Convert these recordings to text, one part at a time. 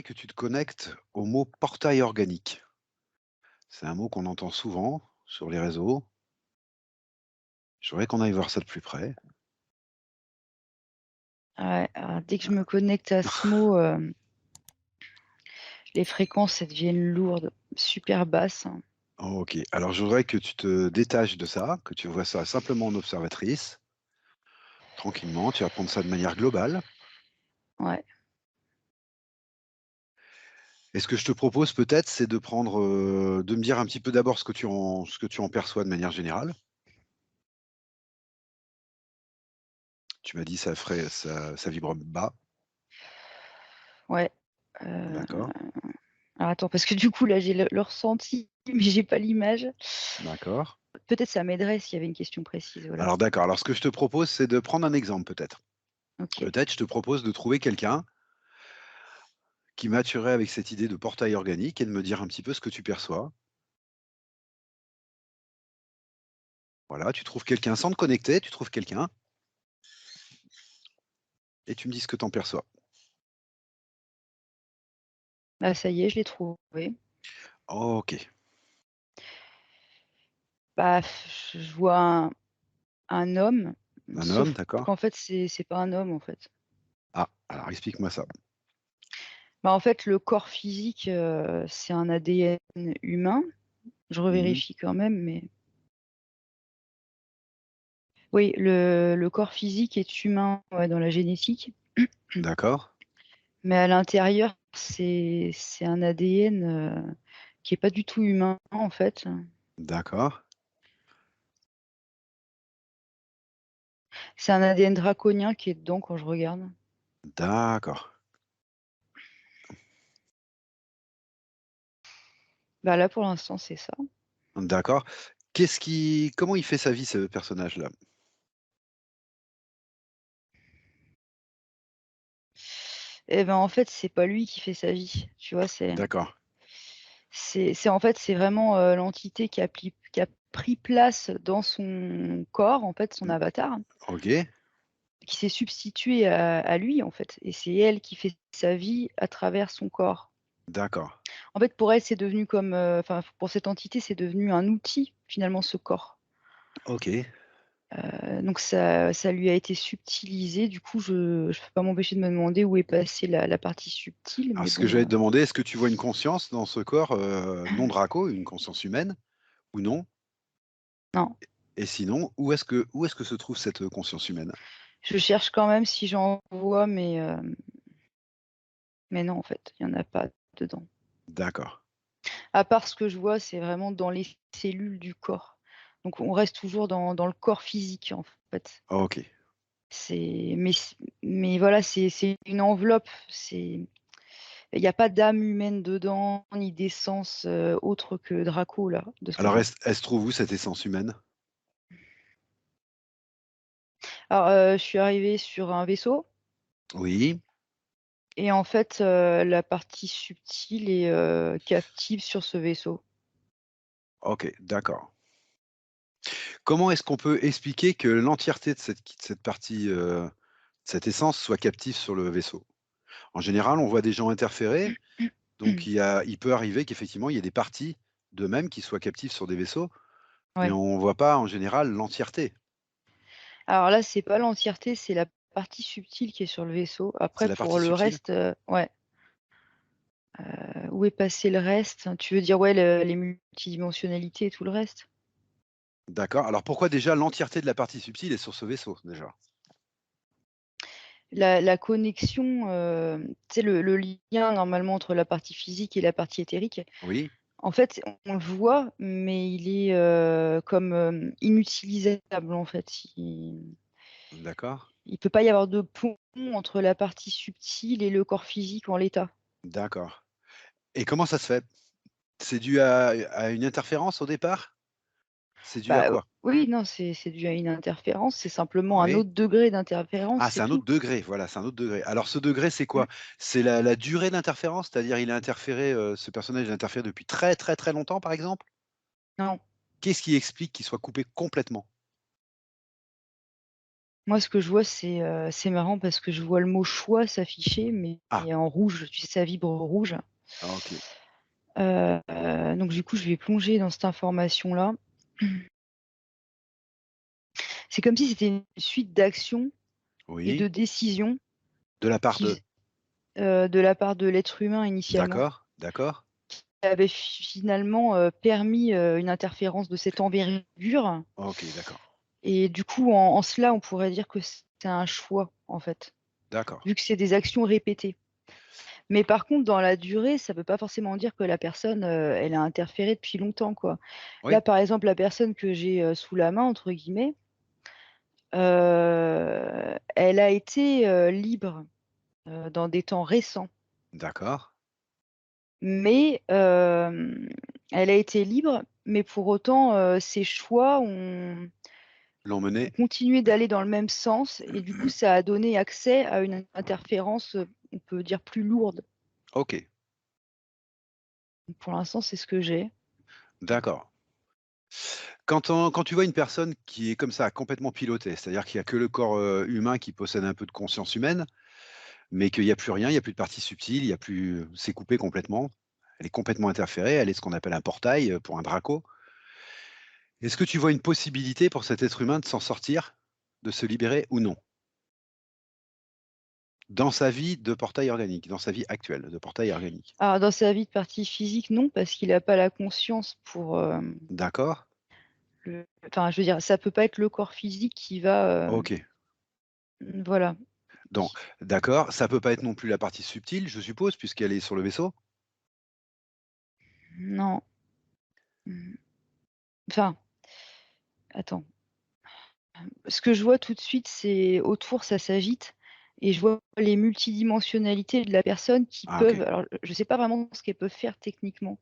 que tu te connectes au mot portail organique. C'est un mot qu'on entend souvent sur les réseaux. Je voudrais qu'on aille voir ça de plus près. Ouais, alors dès que je me connecte à ce mot, les fréquences, elles deviennent lourdes, super basses. OK. Alors je voudrais que tu te détaches de ça, que tu vois ça simplement en observatrice, tranquillement. Tu vas prendre ça de manière globale. Ouais. Et ce que je te propose peut-être, c'est de prendre, de me dire un petit peu d'abord ce que tu en perçois de manière générale. Tu m'as dit ça vibre bas. Ouais, heu, D'accord, alors attends parce que du coup là j'ai le ressenti, mais j'ai pas l'image. d'accord. Peut-être ça m'aiderait s'il y avait une question précise, voilà. Alors d'accord, alors ce que je te propose, c'est de prendre un exemple peut-être. OK. Peut-être je te propose de trouver quelqu'un qui matcherait avec cette idée de portail organique et de me dire un petit peu ce que tu perçois. Voilà, tu trouves quelqu'un sans te connecter, tu trouves quelqu'un et tu me dis ce que tu en perçois. Ah ça y est, je l'ai trouvé. OK. Bah, je vois un homme, Un homme, sauf d'accord. qu'en fait c'est pas un homme, en fait. Ah, alors explique-moi ça. Bah, en fait, le corps physique, c'est un ADN humain. Je Mmh. revérifie quand même, mais oui, le corps physique est humain, ouais, dans la génétique, D'accord, mais à l'intérieur, c'est un ADN, qui est pas du tout humain, en fait. d'accord, C'est un ADN draconien qui est dedans quand je regarde. d'accord, Bah, là, pour l'instant, c'est ça. d'accord. Comment il fait sa vie ce personnage-là? Et ben, en fait, c'est pas lui qui fait sa vie, tu vois? D'accord. C'est en fait, c'est vraiment, l'entité qui a pris place dans son corps, en fait, son Mmh, avatar, OK, qui s'est substituée à lui, en fait, et c'est elle qui fait sa vie à travers son corps. d'accord. En fait, pour elle, c'est devenu comme, enfin, pour cette entité, c'est devenu un outil, finalement, ce corps. OK. Donc ça lui a été subtilisé. Du coup, je ne peux pas m'empêcher de me demander où est passée la partie subtile, Alors mais ce que bon, j'allais te demander, est-ce que tu vois une conscience dans ce corps, non draco, une conscience humaine ou non? non. Et sinon, où est-ce que se trouve cette, conscience humaine? Je cherche quand même si j'en vois, mais non, en fait, il y en a pas dedans. D'accord. À part ce que je vois, c'est vraiment dans les cellules du corps. Donc on reste toujours dans le corps physique, en fait. OK. C'est mais voilà, c'est une enveloppe, il y a pas d'âme humaine dedans, ni d'essence, autre que Draco là, de ce que je Alors vois. elle se trouve où cette essence humaine? Alors, je suis arrivée sur un vaisseau Oui, et en fait, la partie subtile est, captive sur ce vaisseau. OK, d'accord. Comment est-ce qu'on peut expliquer que l'entièreté de cette partie, cette essence soit captive sur le vaisseau? En général, on voit des gens interférer, donc il peut arriver qu'effectivement, il y ait des parties d'eux-mêmes qui soient captives sur des vaisseaux, mais Ouais. on ne voit pas en général l'entièreté. Alors là, c'est pas l'entièreté, c'est la partie subtile qui est sur le vaisseau. C'est Après la partie pour le subtile? reste, ouais, où est passé le reste? Tu veux dire, ouais, les multidimensionnalités et tout le reste? D'accord. Alors pourquoi déjà l'entièreté de la partie subtile est sur ce vaisseau, déjà? La connexion, tu sais le lien normalement entre la partie physique et la partie éthérique, Oui, en fait, on le voit, mais il est, comme, inutilisable en fait. d'accord, Il peut pas y avoir de pont entre la partie subtile et le corps physique en l'état. d'accord. Et comment ça se fait? C'est dû à une interférence au départ? C'est dû à Bah, quoi? oui, non, c'est dû à une interférence, c'est simplement un Oui. autre degré d'interférence, Ah, c'est c'est un autre tout. degré, voilà, c'est un autre degré. Alors ce degré, c'est Mmh. quoi? C'est la durée d'interférence? C'est-à-dire il a interféré, ce personnage a interféré depuis très, très, très longtemps, par exemple? Non, Qu'est-ce qui explique qu'il soit coupé complètement? Moi, ce que je vois, c'est marrant parce que je vois le mot «choix» s'afficher, mais Ah, en rouge, tu sais, ça vibre rouge. OK. Donc du coup, je vais plonger dans cette information-là. C'est comme si c'était une suite d'actions et Oui. de décisions De la part qui de? fais de la part de l'être humain initialement, D'accord, d'accord. qui avait finalement, permis, une interférence de cette envergure OK, d'accord. et du coup, en cela, on pourrait dire que c'est un choix, en fait, D'accord. vu que c'est des actions répétées. Mais par contre, dans la durée, ça ne veut pas forcément dire que la personne, elle a interféré depuis longtemps, quoi. Là, Oui, par exemple, la personne que j'ai, «sous la main» entre guillemets, elle a été, libre, dans des temps récents. d'accord. Mais, elle a été libre, mais pour autant, ses choix ont L'emmener? continué d'aller D'accord. dans le même sens et du coup, ça a donné accès à une interférence, on peut dire plus lourde. OK, Donc pour l'instant, c'est ce que j'ai. d'accord. Quand tu vois une personne qui est comme ça, complètement pilotée, c'est-à-dire qu'il y a que le corps, humain qui possède un peu de conscience humaine, mais qu'il y a plus rien, il y a plus de parties subtiles, il y a plus c'est coupé complètement. Elle est complètement interférée, elle est ce qu'on appelle un portail, pour un draco. Est-ce que tu vois une possibilité pour cet être humain de s'en sortir, de se libérer ou non? Dans sa vie de portail organique, dans sa vie actuelle de portail organique. Alors dans sa vie de partie physique, non, parce qu'il a pas la conscience pour, D'accord? le enfin, je veux dire, ça peut pas être le corps physique qui va, OK. voilà. Donc d'accord, ça peut pas être non plus la partie subtile, je suppose, puisqu'elle est sur le vaisseau? Non, mmh, enfin, attends. Ce que je vois tout de suite, c'est autour, ça s'agite et je vois les multidimensionnalités de la personne qui Ah OK, peuvent alors, je sais pas vraiment ce qu'elles peuvent faire techniquement,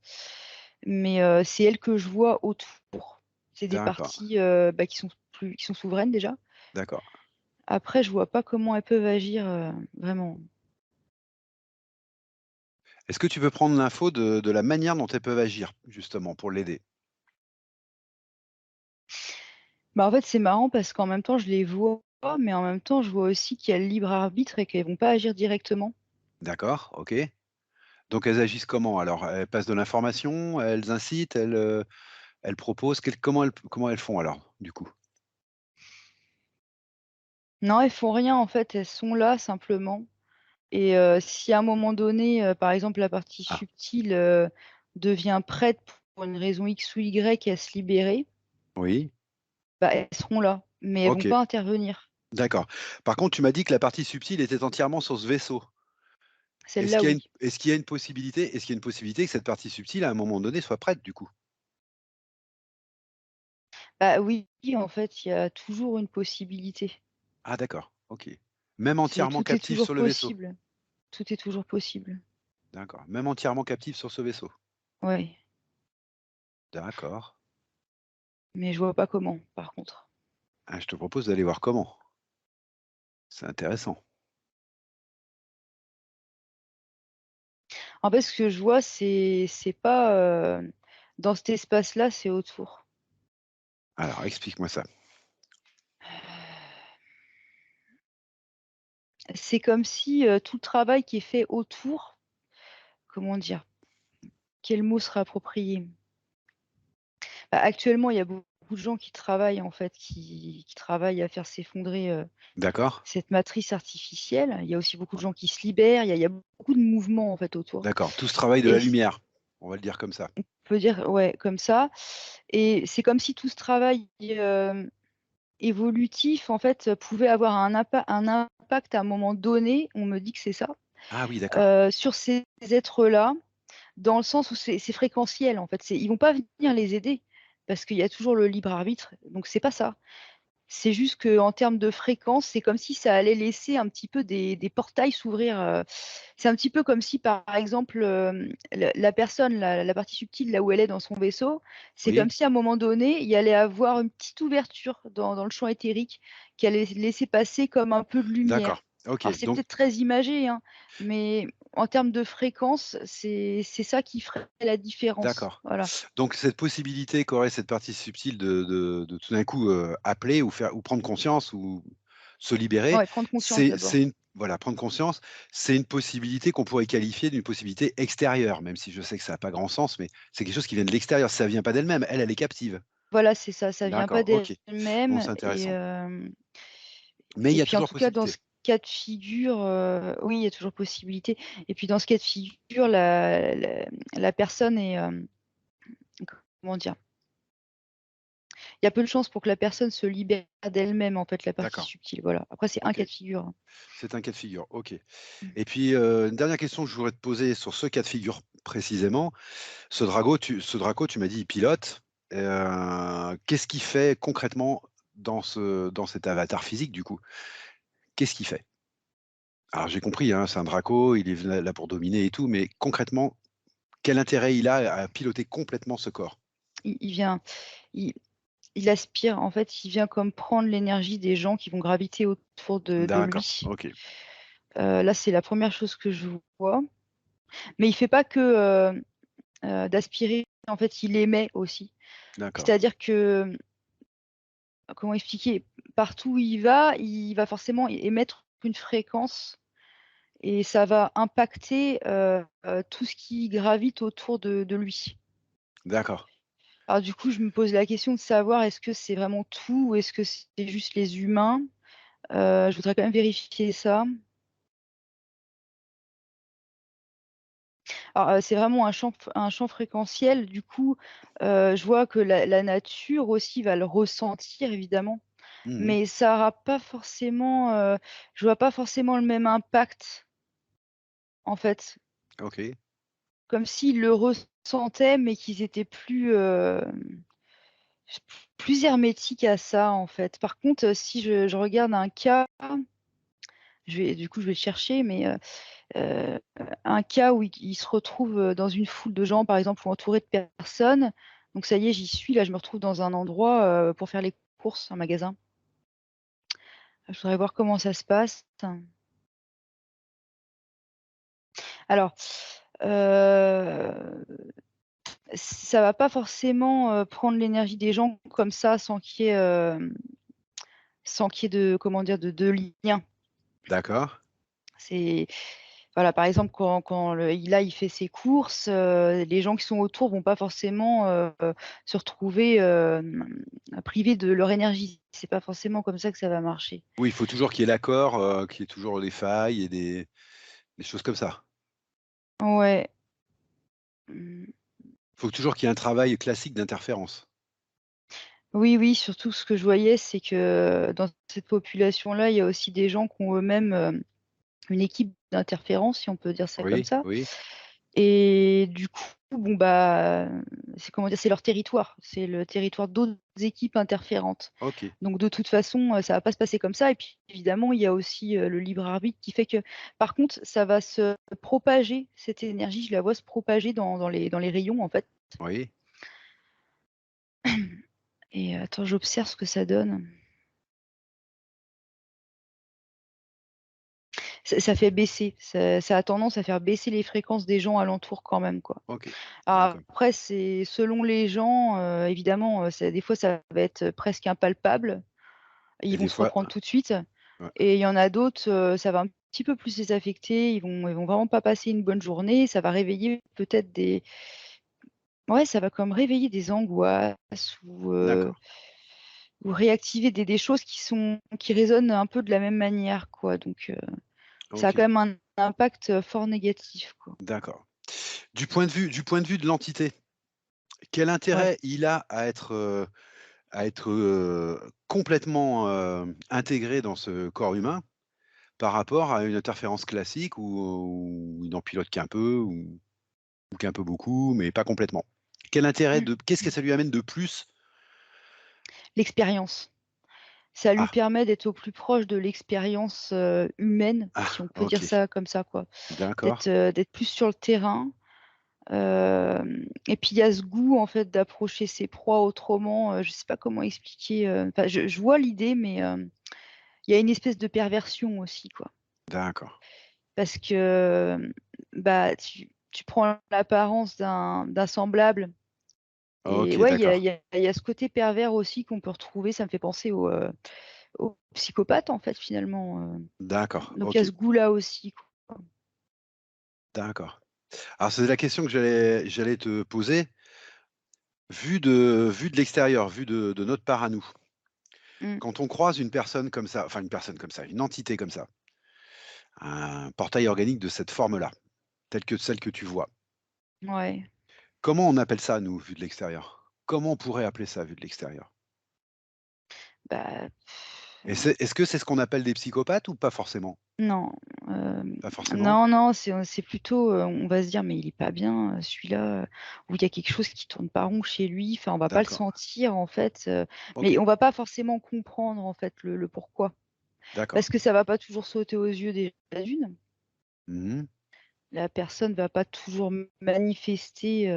mais c'est elles que je vois autour. C'est des d'accord, parties, bah, qui sont souveraines déjà. d'accord. Après, je vois pas comment elles peuvent agir, vraiment. Est-ce que tu peux prendre l'info de la manière dont elles peuvent agir, justement, pour l'aider? Bah, en fait, c'est marrant parce qu'en même temps, je les vois, mais en même temps, je vois aussi qu'il y a le libre arbitre et qu'elles vont pas agir directement. D'accord, OK. Donc elles agissent comment alors? Elles passent de l'information? Elles incitent? Elles proposent? Comment elles font alors, du coup? Non, elles font rien en fait, elles sont là simplement. Et si à un moment donné, par exemple, la partie Ah, subtile, devient prête pour une raison X ou Y à se libérer, oui, bah, elles seront là, mais elles vont OK, pas intervenir. d'accord. Par contre, tu m'as dit que la partie subtile était entièrement sur ce vaisseau. Celle-là, oui. Est-ce qu'il y a une possibilité que cette partie subtile, à un moment donné, soit prête, du coup? Bah, oui, en fait, il y a toujours une possibilité. Ah d'accord, OK. Même C'est entièrement tout est captive toujours sur le vaisseau? possible. Tout est toujours possible. D'accord, même entièrement captive sur ce vaisseau? Ouais, D'accord. mais je vois pas comment, par contre. Ah, je te propose d'aller voir comment. C'est intéressant. En fait, ce que je vois, c'est pas, dans cet espace-là, c'est autour. Alors explique-moi ça. C'est comme si, tout le travail qui est fait autour, comment dire? Quel mot serait approprié? Bah, actuellement, il y a beaucoup de gens qui travaillent, en fait, qui travaillent à faire s'effondrer, D'accord? cette matrice artificielle. Il y a aussi beaucoup de gens qui se libèrent. Il y a beaucoup de mouvements, en fait, autour D'accord, tout ce travail de et la c lumière, on va le dire comme ça. on peut dire ouais, comme ça et c'est comme si tout ce travail, évolutif, en fait, pouvait avoir un impact à un moment donné, on me dit que c'est ça, Ah oui, d'accord. sur ces êtres-là. Dans le sens où c'est fréquentiel, en fait, ils vont pas venir les aider parce qu'il y a toujours le libre arbitre, donc c'est pas ça. C'est juste qu'en termes de fréquence, c'est comme si ça allait laisser un petit peu des portails s'ouvrir, c'est un petit peu comme si, par exemple, la personne, la partie subtile, là où elle est dans son vaisseau, c'est comme Oui, si à un moment donné, il y allait avoir une petite ouverture dans le champ éthérique qui allait laisser passer comme un peu de d'accord. lumière. OK, Alors c'est donc peut-être très imagé, hein, mais en termes de fréquence, c'est ça qui ferait la différence. d'accord. Voilà. Donc cette possibilité qu'aurait cette partie subtile de tout d'un coup, appeler ou prendre conscience ou se libérer, Ouais, prendre conscience c'est d'abord. une voilà, prendre conscience, c'est une possibilité qu'on pourrait qualifier d'une possibilité extérieure, même si je sais que ça a pas grand sens, mais c'est quelque chose qui vient de l'extérieur, ça vient pas d'elle-même, elle est captive. Voilà, c'est ça, ça vient pas D'accord, OK. Bon, d'elle-même c'est et intéressant. hem Mais il et y a puis en toujours tout cas dans ce possibilité. cas de figure, oui, il y a toujours possibilité et puis dans ce cas de figure, la personne est, comment dire? Il y a peu de chances pour que la personne se libère d'elle-même, en fait, la partie D'accord, subtile, voilà. Après c'est un OK. cas de figure, hein. C'est un cas de figure, OK. Mmh. Et puis, une dernière question que je voudrais te poser sur ce cas de figure précisément. Ce Draco, tu m'as dit, il pilote. Qu'est-ce qu'il fait concrètement dans cet avatar physique, du coup? Qu'est-ce qu'il fait? Alors j'ai compris, hein, c'est un Draco, il est là pour dominer et tout, mais concrètement, quel intérêt il a à piloter complètement ce corps? Il vient il il aspire, en fait, il vient comme prendre l'énergie des gens qui vont graviter autour de D'accord, lui. OK, Là, c'est la première chose que je vois, mais il fait pas que, d'aspirer, en fait, il émet aussi. d'accord, C'est-à-dire que, comment expliquer? Partout où il va forcément émettre une fréquence et ça va impacter, tout ce qui gravite autour de lui. d'accord. Alors du coup, je me pose la question de savoir est-ce que c'est vraiment tout ou est-ce que c'est juste les humains? Je voudrais quand même vérifier ça. Alors, c'est vraiment un champ fréquentiel. Du coup, je vois que la nature aussi va le ressentir évidemment, Mmh. mais ça aura pas forcément, je vois pas forcément le même impact, en fait. OK, Comme s'ils le ressentaient, mais qu'ils étaient plus, plus hermétiques à ça, en fait. Par contre, si je regarde un cas, je vais le chercher, mais heu, un cas où il se retrouve, dans une foule de gens, par exemple, ou entouré de personnes. Donc ça y est, j'y suis, là, je me retrouve dans un endroit, pour faire les courses, un magasin. Je voudrais voir comment ça se passe. Alors, heu, ça va pas forcément, prendre l'énergie des gens comme ça sans qu'il y ait de comment dire? De lien. d'accord, C'est voilà, par exemple, quand il fait ses courses, les gens qui sont autour vont pas forcément, se retrouver, privés de leur énergie. C'est pas forcément comme ça que ça va marcher. oui, il faut toujours qu'il y ait l'accord, qu'il y ait toujours des failles et des choses comme ça. Ouais. Mmh. Il faut toujours qu'il y ait un travail classique d'interférence. Oui, oui, surtout ce que je voyais, c'est que dans cette population-là, il y a aussi des gens qui ont eux-mêmes, une équipe d'interférence, si on peut dire ça comme Oui, ça. oui, Et du coup, bon, bah, c'est comment dire? C'est leur territoire. C'est le territoire d'autres équipes interférentes. OK, Donc de toute façon, ça va pas se passer comme ça et puis évidemment, il y a aussi, le libre arbitre qui fait que par contre, ça va se propager, cette énergie, je la vois se propager dans les rayons, en fait. oui, Et attends, j'observe ce que ça donne. Ça fait baisser, ça a tendance à faire baisser les fréquences des gens alentours quand même, quoi. OK, Alors d'accord. après, c'est selon les gens, évidemment, ça des fois, ça va être presque impalpable. Et Ils vont des se fois reprendre tout de suite ouais, et il y en a d'autres, ça va un petit peu plus les affecter. Ils vont vraiment pas passer une bonne journée. Ça va réveiller peut-être des ouais, ça va comme réveiller des angoisses d'accord, ou réactiver des choses qui résonnent un peu de la même manière, quoi. Donc ça a OK, quand même un impact, fort négatif, quoi. d'accord. Du point de vue de l'entité, quel Ouais. intérêt il a à être, complètement, intégré dans ce corps humain par rapport à une interférence classique où il n'en pilote qu'un peu ou qu'un peu beaucoup, mais pas complètement? Quel intérêt Mmh. de qu'est-ce que ça lui amène de plus? L'expérience. Ça lui Ah, permet d'être au plus proche de l'expérience, humaine, si ah, on peut dire OK, ça comme ça, quoi. d'accord, D'être plus sur le terrain, et puis il y a ce goût, en fait, d'approcher ses proies autrement, je sais pas comment expliquer, enfin, je vois l'idée, mais il y a une espèce de perversion aussi, quoi. d'accord. Parce que, bah, tu prends l'apparence d'un semblable et OK, ouais, d'accord. il y a ce côté pervers aussi qu'on peut retrouver, ça me fait penser au, aux psychopathes, en fait, finalement, D'accord, donc il y a OK, ce goût-là aussi, quoi. d'accord. Alors c'est la question que j'allais te poser. Vu de l'extérieur, vu de notre part à nous, Mmh, quand on croise une personne comme ça, enfin une personne comme ça, une entité comme ça, un portail organique de cette forme-là, telle que celle que tu vois, ouais, comment on appelle ça, nous, vu de l'extérieur? Comment on pourrait appeler ça, vu de l'extérieur? bah, Et est-ce que c'est ce qu'on appelle des psychopathes ou pas forcément? non, hem, Pas forcément? non, c'est plutôt, on va se dire: «Mais il est pas bien, celui-là, ou il y a quelque chose qui tourne pas rond chez lui». Enfin, on va pas le D'accord, sentir, en fait, mais OK, on va pas forcément comprendre, en fait, le pourquoi. d'accord. Parce que ça va pas toujours sauter aux yeux déjà d'une. Mmh. La personne va pas toujours manifester,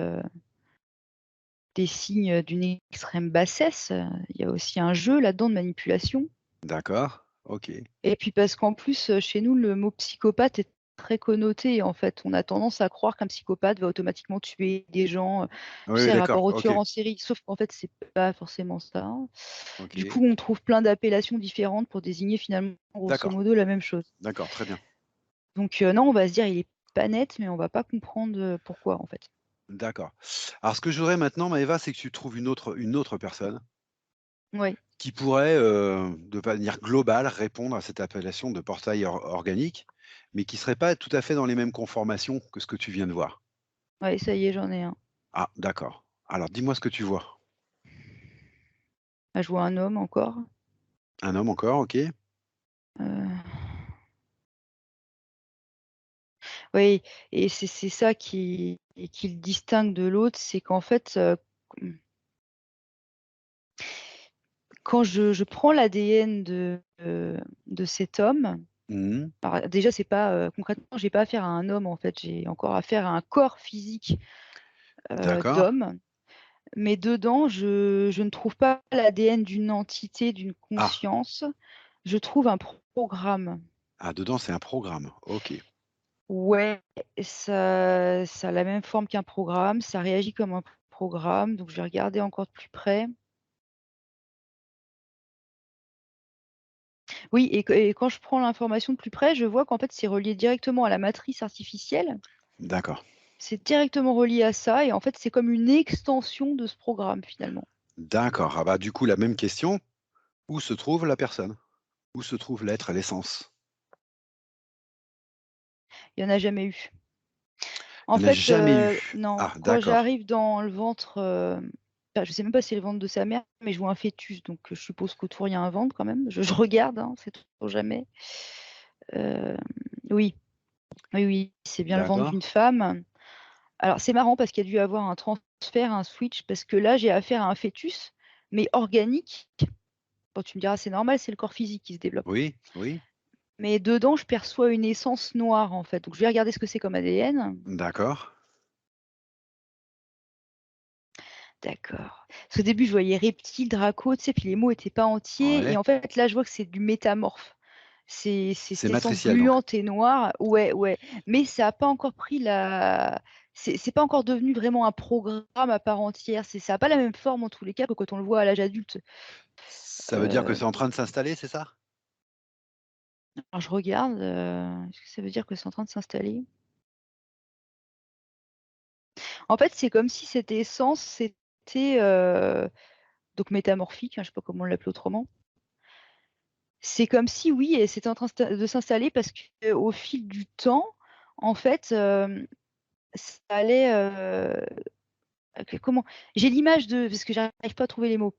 des signes, d'une extrême bassesse, il y a aussi un jeu là-dedans de manipulation. D'accord, OK. Et puis parce qu'en plus, chez nous, le mot psychopathe est très connoté, en fait. On a tendance à croire qu'un psychopathe va automatiquement tuer des gens, tu Oui, oui, sais, d'accord, rapport au OK, tueur en série, sauf qu'en fait, c'est pas forcément ça. Du OK. coup, on trouve plein d'appellations différentes pour désigner finalement, grosso D'accord, modo, la même chose. d'accord, très bien. Donc non, on va se dire: «Il est pas net», mais on va pas comprendre, pourquoi, en fait. D'accord. Alors ce que je voudrais maintenant, Maëva, c'est que tu trouves une autre personne Oui, qui pourrait, de manière globale, répondre à cette appellation de portail organique, mais qui serait pas tout à fait dans les mêmes conformations que ce que tu viens de voir. ouais, ça y est, j'en ai un. Ah, d'accord. Alors dis-moi ce que tu vois. Bah, je vois un homme encore, Un homme encore, OK. heu, oui, et c'est ça qui le distingue de l'autre, c'est qu'en fait, quand je prends l'ADN de cet homme, Mmh. alors déjà c'est pas, concrètement j'ai pas affaire à un homme en fait, j'ai encore affaire à un corps physique, D'accord. d'homme, mais dedans je ne trouve pas l'ADN d'une entité, d'une Ah, conscience, je trouve un programme. ah, dedans, c'est un programme. OK. Ouais, ça a la même forme qu'un programme, ça réagit comme un programme, donc je vais regarder encore de plus près. Oui, et quand je prends l'information de plus près, je vois qu'en fait c'est relié directement à la matrice artificielle. D'accord. C'est directement relié à ça et en fait, c'est comme une extension de ce programme finalement. D'accord. Ah bah, du coup, la même question, où se trouve la personne? Où se trouve l'être, l'essence? Il y en a jamais eu. En Il y en a fait, jamais eu. non, Ah, quand d'accord. j'arrive dans le ventre, bah, je sais même pas si c'est le ventre de sa mère, mais je vois un fœtus, donc je suppose qu'autour il y a un ventre quand même. Je regarde, hein, sait-on jamais. Hem, oui, oui, oui, c'est bien le ventre D'accord. d'une femme. Alors c'est marrant parce qu'il y a dû avoir un transfert, un switch, parce que là, j'ai affaire à un fœtus, mais organique. Bon, tu me diras: «C'est normal, c'est le corps physique qui se développe». Oui, oui. Mais dedans, je perçois une essence noire, en fait. Donc je vais regarder ce que c'est comme ADN. D'accord. D'accord. Parce qu'au début, je voyais reptile, draco, tu sais, puis les mots étaient pas entiers et Ouais. en fait, là, je vois que c'est du métamorphe. C'est C'est cette essence matriciel donc. gluante et noire. Ouais, ouais, mais ça a pas encore pris la c'est pas encore devenu vraiment un programme à part entière. Ça a pas la même forme en tous les cas que quand on le voit à l'âge adulte. Ça veut dire que Heu, c'est en train de s'installer, c'est ça? alors je regarde, est-ce que ça veut dire que c'est en train de s'installer? En fait, c'est comme si cette essence, c'était, donc métamorphique, hein, je sais pas comment l'appeler autrement. C'est comme si oui, et c'était en train de s'installer parce qu'au fil du temps, en fait, ça allait, comment? J'ai l'image de parce que j'arrive pas à trouver les mots.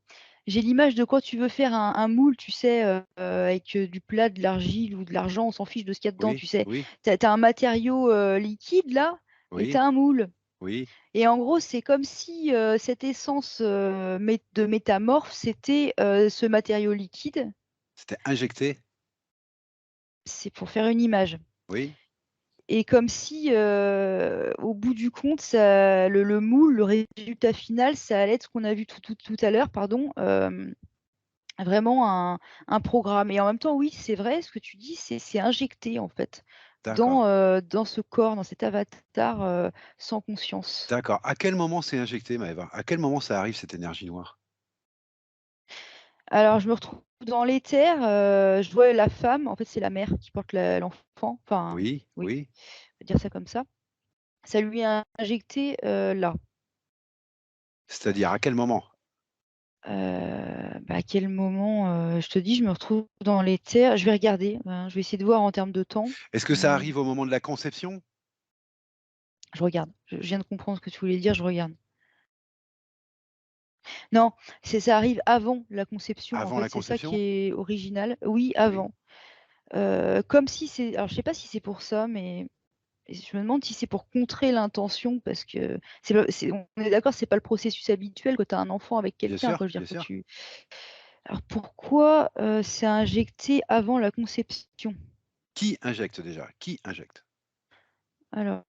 J'ai l'image de quand tu veux faire un moule, tu sais, avec, du plat, de l'argile ou de l'argent, on s'en fiche de ce qu'il y a dedans, Oui, tu sais? oui, Tu as un matériau, liquide là et tu oui, as un moule oui. et en gros, c'est comme si, cette essence, de métamorphe, c'était, ce matériau liquide. C'était injecté? C'est pour faire une image. Oui, Et comme si, au bout du compte, ça le moule, le résultat final, ça allait être ce qu'on a vu tout à l'heure, pardon, vraiment un programme et en même temps, oui, c'est vrai ce que tu dis, c'est injecté, en fait, d'accord, dans ce corps, dans cet avatar, sans conscience. d'accord. À quel moment c'est injecté, Maëva? À quel moment ça arrive cette énergie noire? Alors, je me retrouve dans l'éther, je vois la femme, en fait, c'est la mère qui porte l'enfant, enfin, Oui, oui, oui. on va dire ça comme ça. Ça lui a injecté, là. C'est-à-dire à quel moment? Bah, à quel moment, je te dis, je me retrouve dans l'éther. Je vais regarder, je vais essayer de voir en termes de temps. Est-ce que ça arrive au moment de la conception? Je regarde. Je viens de comprendre ce que tu voulais dire, je regarde. Non, ça arrive avant la conception, en Avant fait, la c'est ça qui conception? est original. Oui, Oui. avant. Comme si c'est alors je sais pas si c'est pour ça, mais je me demande si c'est pour contrer l'intention parce que on est d'accord, c'est pas le processus habituel quand tu as un enfant avec Bien quelqu'un, sûr, quoi. Je veux bien dire, faut que sûr. tu alors pourquoi, c'est injecté avant la conception? Qui injecte déjà? Qui injecte? Alors,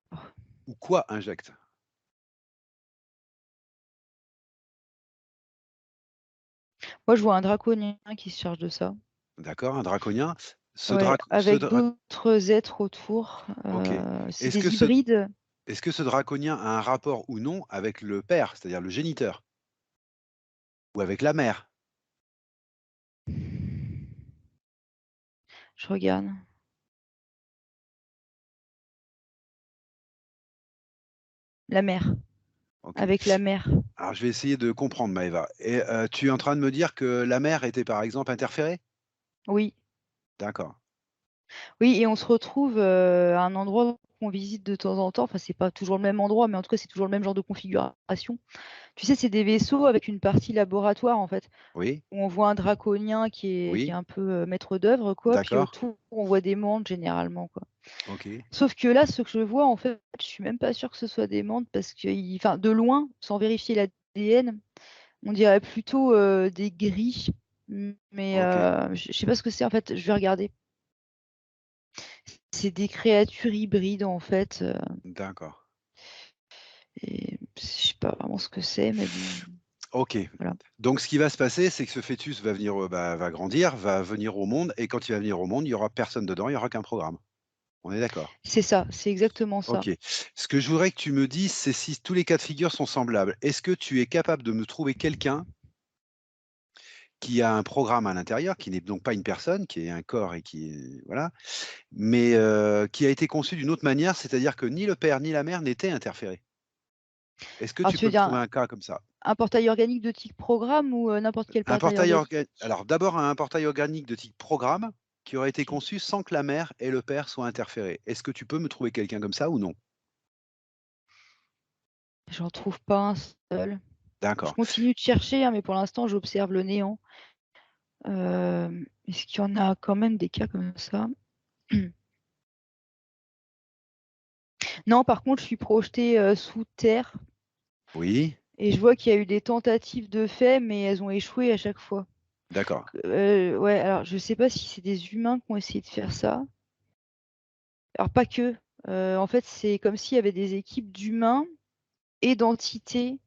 Ou quoi injecte? moi je vois un draconien qui se charge de ça. D'accord, un draconien. Ce Ouais, drac ce avec dra d'autres êtres autour, OK. c'est Est-ce que des ce hybrides. est-ce que ce draconien a un rapport ou non avec le père, c'est-à-dire le géniteur? Ou avec la mère? Je regarde. La mère, OK. avec la mère. Alors je vais essayer de comprendre Maëva et tu es en train de me dire que la mère était par exemple interférée? Oui. D'accord. Oui et on se retrouve, à un endroit qu'on visite de temps en temps. Enfin, c'est pas toujours le même endroit, mais en tout cas, c'est toujours le même genre de configuration. Tu sais, c'est des vaisseaux avec une partie laboratoire, en fait, Oui, où on voit un draconien qui est oui, un peu, maître d'œuvre, quoi, puis d'accord. autour, on voit des mantes généralement, quoi. OK, Sauf que là, ce que je vois, en fait, je suis même pas sûre que ce soit des mantes parce qu'ils enfin, de loin, sans vérifier l'ADN, on dirait plutôt, des gris, mais OK, je sais pas ce que c'est, en fait, je vais regarder. C'est des créatures hybrides, en fait, d'accord. et je sais pas vraiment ce que c'est, mais bon, OK. voilà. Donc ce qui va se passer, c'est que ce fœtus va venir, va grandir, va venir au monde et quand il va venir au monde, il y aura personne dedans, il y aura qu'un programme. On est d'accord? C'est ça, c'est exactement ça. OK. Ce que je voudrais que tu me dises, c'est si tous les cas de figure sont semblables. Est-ce que tu es capable de me trouver quelqu'un qui a un programme à l'intérieur, qui n'est donc pas une personne, qui est un corps et qui est voilà, mais qui a été conçu d'une autre manière, c'est-à-dire que ni le père ni la mère n'étaient interférés? Est-ce que Alors tu tu peux veux me dire trouver un cas comme ça? un portail organique de type programme ou, n'importe quel Un portail portail organique? orga alors d'abord un portail organique de type programme, qui aurait été OK. conçu sans que la mère et le père soient interférés. Est-ce que tu peux me trouver quelqu'un comme ça ou non? J'en trouve pas un seul. Je D'accord. continue de chercher, hein, mais pour l'instant, j'observe le néant. Est-ce qu'il y en a quand même des cas comme ça? Non, par contre, je suis projetée, sous terre Oui, et je vois qu'il y a eu des tentatives de fait, mais elles ont échoué à chaque fois. d'accord. Ouais, alors je sais pas si c'est des humains qui ont essayé de faire ça. Alors pas que, en fait, c'est comme s'il y avait des équipes d'humains et d'entités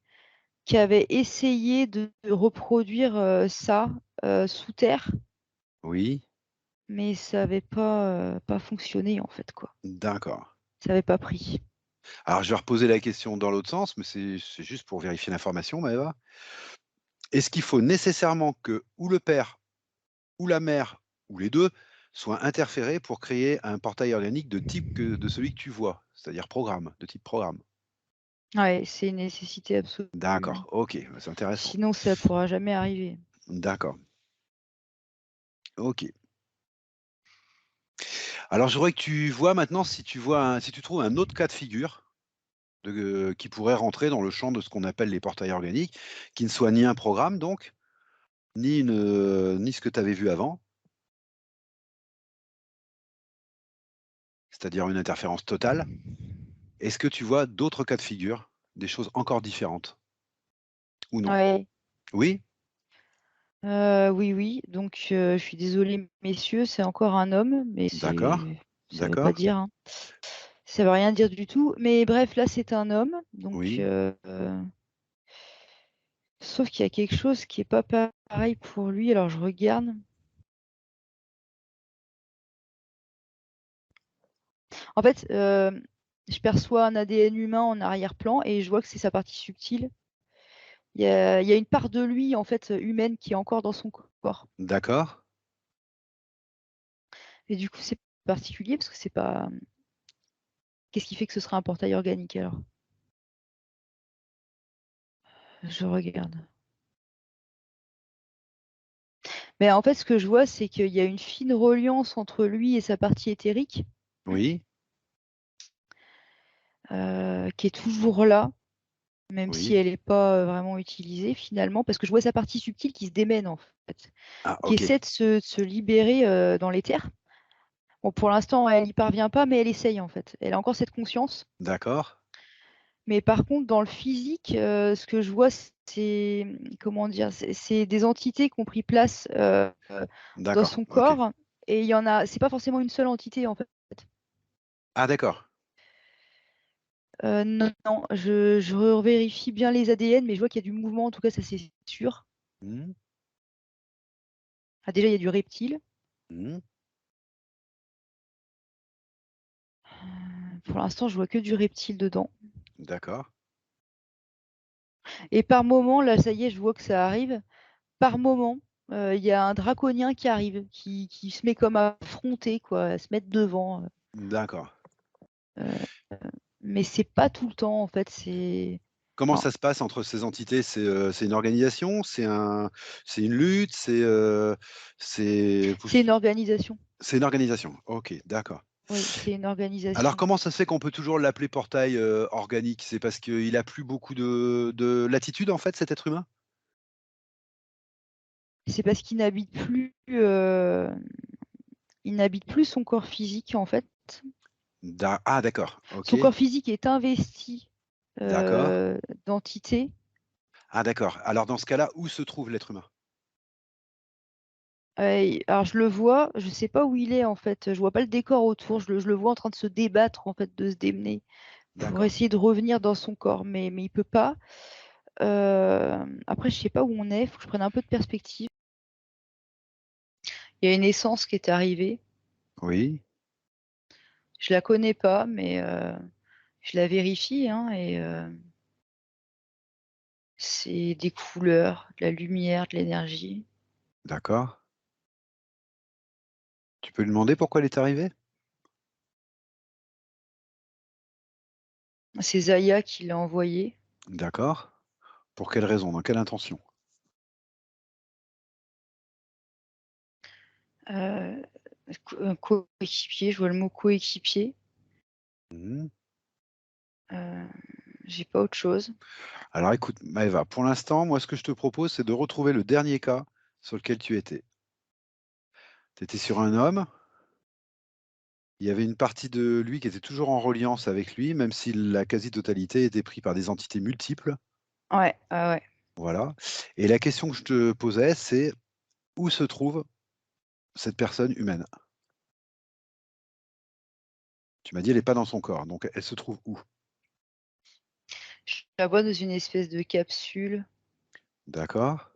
qui avaient essayé de reproduire, ça, sous terre, Oui, mais ça avait pas fonctionné, en fait, quoi. d'accord. Ça avait pas pris. Alors je vais reposer la question dans l'autre sens, mais c'est juste pour vérifier l'information, Maëva. Est-ce qu'il faut nécessairement que ou le père ou la mère ou les 2 soient interférés pour créer un portail organique de type que de celui que tu vois? C'est-à-dire programme, de type programme? Ouais, c'est une nécessité absolue, hein. D'accord, OK, bah, c'est intéressant. Sinon ça pourra jamais arriver. D'accord, OK. Alors je voudrais que tu vois maintenant si tu trouves un autre cas de figure qui pourrait rentrer dans le champ de ce qu'on appelle les portails organiques, qui ne soit ni un programme donc, ni ce que tu avais vu avant, c'est-à-dire une interférence totale. Est-ce que tu vois d'autres cas de figure, des choses encore différentes ou non? Ouais, Oui? oui, oui, donc je suis désolée messieurs, c'est encore un homme, mais D'accord, ça veut pas d'accord, dire, hein. Ça veut rien dire du tout, mais bref, là, c'est un homme, donc oui, sauf qu'il y a quelque chose qui est pas pareil pour lui, alors je regarde. En fait, je perçois un ADN humain en arrière-plan et je vois que c'est sa partie subtile. Il y a une part de lui, en fait, humaine qui est encore dans son corps D'accord. et du coup, c'est particulier parce que c'est pas, qu'est-ce qui fait que ce serait un portail organique alors? Je regarde. Mais en fait, ce que je vois, c'est qu'il y a une fine reliance entre lui et sa partie éthérique, Oui, qui est toujours là, même si oui. elle est pas, vraiment utilisée finalement, parce que je vois sa partie subtile qui se démène en fait, Ah, qui OK. essaie de se libérer, dans l'éther. Bon, pour l'instant, elle y parvient pas, mais elle essaye en fait. Elle a encore cette conscience. D'accord. Mais par contre, dans le physique, ce que je vois, c'est, comment dire? C'est des entités qui ont pris place, dans D'accord. son OK. corps et il y en a c'est pas forcément une seule entité en fait. Ah d'accord. Non, non, je revérifie bien les ADN, mais je vois qu'il y a du mouvement, en tout cas, ça c'est sûr. Mmh. Ah, déjà, il y a du reptile. Mmh. Pour l'instant, je vois que du reptile dedans. D'accord. Et par moment, là, ça y est, je vois que ça arrive. Par moment, il y a un draconien qui arrive, qui se met comme à affronter, quoi, à se mettre devant. D'accord. Euh, mais c'est pas tout le temps, en fait. Comment Enfin, ça se passe entre ces entités? C'est une organisation? C'est une lutte? C'est c'est une organisation. c'est une organisation? OK, d'accord. Oui, c'est une Alors organisation. comment ça se fait qu'on peut toujours l'appeler portail, organique? C'est parce qu'il a plus beaucoup de latitude, en fait, cet être humain? C'est parce qu'il n'habite plus, il n'habite plus son corps physique, en fait. Ah d'accord, Son OK, corps physique est investi, d'accord. d'entités. Ah d'accord. Alors dans ce cas-là, où se trouve l'être humain? Alors je le vois, je sais pas où il est en fait, je vois pas le décor autour, je le vois en train de se débattre en fait, de se démener pour D'accord. essayer de revenir dans son corps, mais il peut pas. Après je sais pas où on est, il faut que je prenne un peu de perspective. Il y a une essence qui est arrivée, Oui, je la connais pas, mais je la vérifie, hein, et c'est des couleurs, de la lumière, de l'énergie. d'accord. Tu peux lui demander pourquoi elle est arrivée? C'est Zaya qui l'a envoyé. D'accord. Pour quelle raison? Dans quelle intention? Heu, coéquipier, je vois le mot coéquipier, Mmh. heu, j'ai pas autre chose. Alors écoute, Maëva, pour l'instant, moi, ce que je te propose, c'est de retrouver le dernier cas sur lequel tu étais. Tu étais sur un homme, il y avait une partie de lui qui était toujours en reliance avec lui, même si la quasi-totalité était prise par des entités multiples. Ouais, ouais, ouais. Voilà. Et la question que je te posais, c'est où se trouve cette personne humaine? Tu m'as dit elle est pas dans son corps, donc elle se trouve où? Je la vois dans une espèce de capsule, D'accord,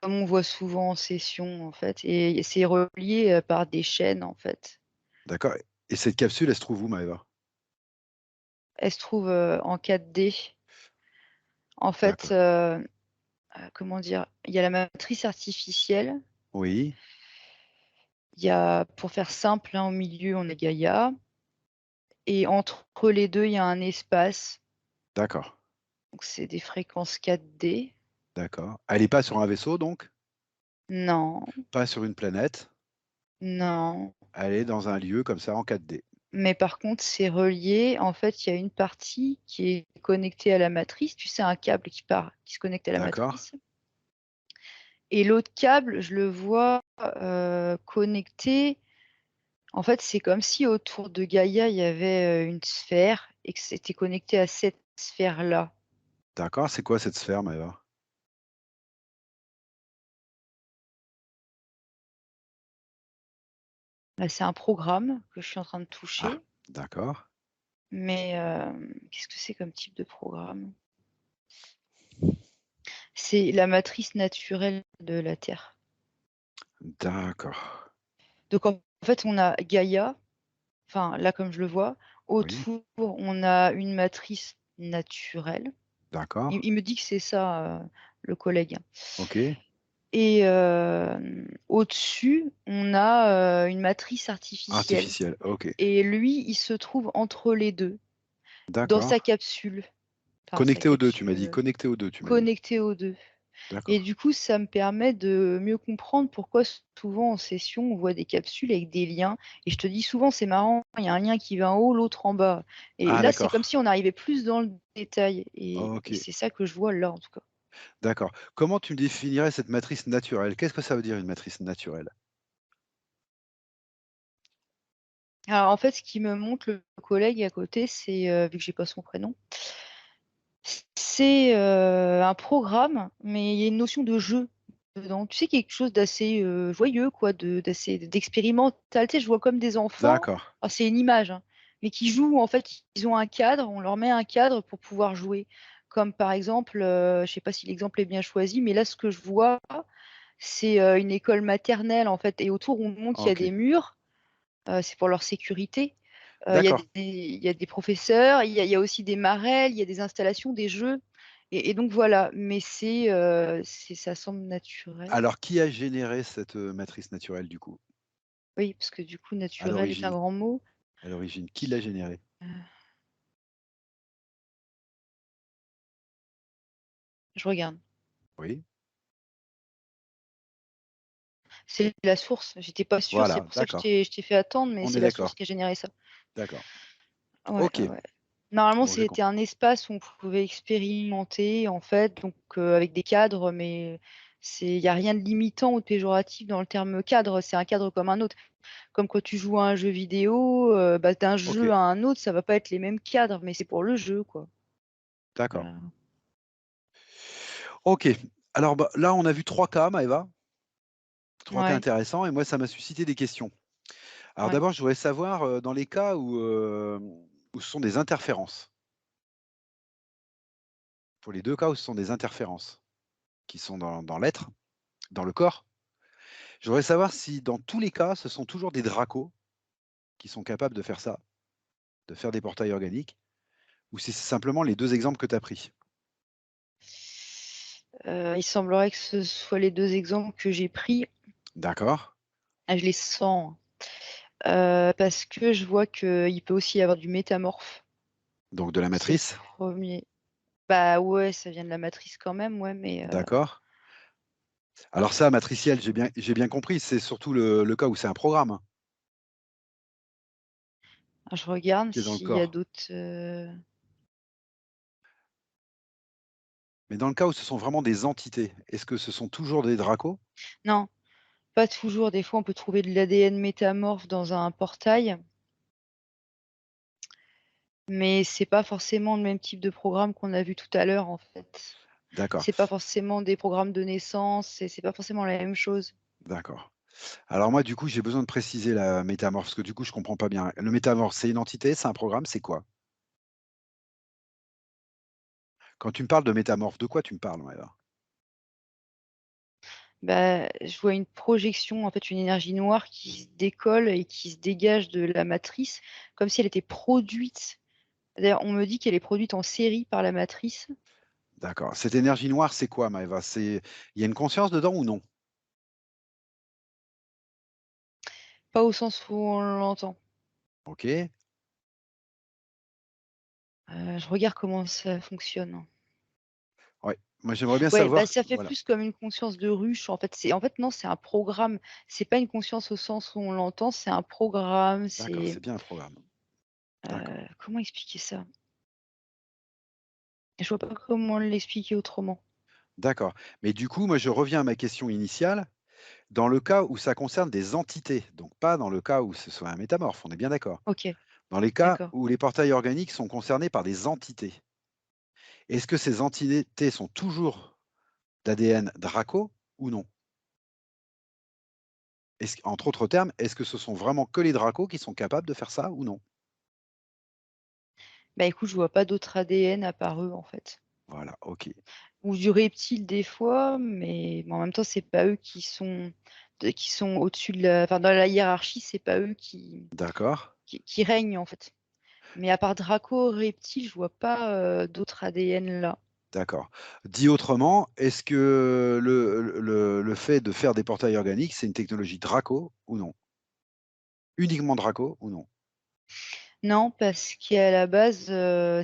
comme on voit souvent en session, en fait, et c'est relié, par des chaînes, en fait. d'accord. Et cette capsule, elle se trouve où, Maëva? Elle se trouve, en 4D. En fait, D'accord. comment dire? Il y a la matrice artificielle, Oui, il y a, pour faire simple, hein, au milieu, on a Gaïa et entre les 2 il y a un espace, d'accord, donc c'est des fréquences 4D. d'accord. Elle est pas sur un vaisseau donc? Non, Pas sur une planète? non. Elle est dans un lieu comme ça en 4D. Mais par contre, c'est relié. En fait, il y a une partie qui est connectée à la matrice. Tu sais, un câble qui se connecte à la D'accord, matrice. Et l'autre câble, je le vois, connecté. En fait, c'est comme si autour de Gaïa, il y avait, une sphère et que c'était connecté à cette sphère-là. d'accord. C'est quoi cette sphère, Maëva? Bah, c'est un programme que je suis en train de Ah, toucher, d'accord, mais qu'est-ce que c'est comme type de programme? C'est la matrice naturelle de la Terre. d'accord. Donc en fait, on a Gaïa. Enfin, là, comme je le vois, Oui, autour, on a une matrice naturelle D'accord. Il me dit que c'est ça, le collègue. OK. Et au-dessus, on a, une matrice artificielle Artificielle. OK. et lui, il se trouve entre les 2, dans D'accord. sa capsule. Enfin sa Connecté aux 2, tu m'as capsule, dit? Connecté aux 2, tu m'as dit? connecté aux 2. Et D'accord. du coup, ça me permet de mieux comprendre pourquoi souvent en session, on voit des capsules avec des liens et je te dis souvent: «C'est marrant, il y a un lien qui va en haut, l'autre en bas» et Ah là, c'est comme d'accord. si on arrivait plus dans le détail et OK, c'est ça que je vois là, en tout cas. d'accord. Comment tu me définirais cette matrice naturelle? Qu'est-ce que ça veut dire une matrice naturelle? Alors en fait, ce qui me montre le collègue à côté, c'est, vu que j'ai pas son prénom, c'est, un programme, mais il y a une notion de jeu dedans. Tu sais, quelque chose d'assez, joyeux quoi, d'assez d'expérimental. Tu sais, je vois comme des enfants, D'accord. alors c'est une image, hein, mais qui jouent en fait, ils ont un cadre, on leur met un cadre pour pouvoir jouer. Comme par exemple, je sais pas si l'exemple est bien choisi, mais là ce que je vois, c'est, une école maternelle en fait et autour on montre qu'il y a OK. des murs. C'est pour leur sécurité. D'accord, Il y a des professeurs, il y a aussi des marelles, il y a des installations, des jeux et donc voilà, mais c'est ça semble naturel. alors qui a généré cette, matrice naturelle du coup? Oui, parce que du coup À naturel est un l'origine grand mot. à l'origine, qui l'a générée? Je regarde. Oui, C'est la source, j'étais pas sûre, c'est voilà, pour ça que d'accord. je t'ai fait attendre, mais On c'est est la source d'accord, qui a généré ça. d'accord. Ouais, OK, ouais, ouais. Normalement, bon j'ai c'était compris. un espace où on pouvait expérimenter, en fait, donc avec des cadres, mais il y a rien de limitant ou de péjoratif dans le terme cadre, c'est un cadre comme un autre. Comme quand tu joues à un jeu vidéo, bah, d'un jeu OK, à un autre, ça va pas être les mêmes cadres, mais c'est pour le jeu, quoi. d'accord. Voilà. OK, alors, bah, là on a vu 3 cas Maëva, 3 cas Ouais, intéressants et moi ça m'a suscité des questions. Alors ouais. d'abord je voudrais savoir, dans les cas où ce sont des interférences, pour les 2 cas où ce sont des interférences qui sont dans l'être, dans le corps, je voudrais savoir si dans tous les cas, ce sont toujours des dracos qui sont capables de faire ça, de faire des portails organiques, ou si c'est simplement les 2 exemples que tu as pris? Il semblerait que ce soit les 2 exemples que j'ai pris. D'accord, Ah, je les sens, parce que je vois qu'il peut aussi y avoir du métamorphe. donc de la C'est le matrice, 1er. Bah, ouais, ça vient de la matrice quand même, ouais, mais d'accord. Alors ça, matriciel, j'ai bien compris, c'est surtout le cas où c'est un programme je regarde qui est dans le s'il y a corps. d'autres, Mais dans le cas où ce sont vraiment des entités, est-ce que ce sont toujours des dracos? non, pas toujours. Des fois, on peut trouver de l'ADN métamorphe dans un portail. Mais c'est pas forcément le même type de programme qu'on a vu tout à l'heure, en fait. D'accord, C'est pas forcément des programmes de naissance et c'est pas forcément la même chose. d'accord. Alors moi, du coup, j'ai besoin de préciser la métamorphe, parce que du coup, je comprends pas bien. Le métamorphe, c'est une entité, c'est un programme, c'est quoi? Quand tu me parles de métamorphe, de quoi tu me parles, Maëva? Bah, je vois une projection, en fait, une énergie noire qui se décolle et qui se dégage de la matrice, comme si elle était produite. D'ailleurs, on me dit qu'elle est produite en série par la matrice, D'accord. Cette énergie noire, c'est quoi, Maëva? Il y a une conscience dedans ou non? pas au sens où on l'entend. OK. Je regarde comment ça fonctionne. Ouais. Moi, j'aimerais bien Ouais, bah, savoir ça fait voilà. plus comme une conscience de ruche, en fait, non, c'est un programme. C'est pas une conscience au sens où on l'entend, c'est un programme, D'accord, c'est c'est bien un programme. D'accord. Comment expliquer ça? Je vois pas comment l'expliquer autrement. D'accord. Mais du coup, moi, je reviens à ma question initiale. Dans le cas où ça concerne des entités, donc pas dans le cas où ce soit un métamorphe, on est bien d'accord? OK, Dans les cas d'accord. où les portails organiques sont concernés par des entités, est-ce que ces entités sont toujours d'ADN Draco ou non? Entre autres termes, est-ce que ce sont vraiment que les Dracos qui sont capables de faire ça ou non? Bah, écoute, je vois pas d'autres ADN à part eux, en fait. Voilà, OK. Ou du reptile des fois, mais en même temps, c'est pas eux qui sont au-dessus de la enfin, dans la hiérarchie, c'est pas eux D'accord. qui règnent, en fait. Mais à part Draco, reptile, je vois pas, d'autres ADN là. d'accord. Dit autrement, est-ce que le fait de faire des portails organiques, c'est une technologie Draco ou non? Uniquement Draco ou non? Non, parce qu'à la base,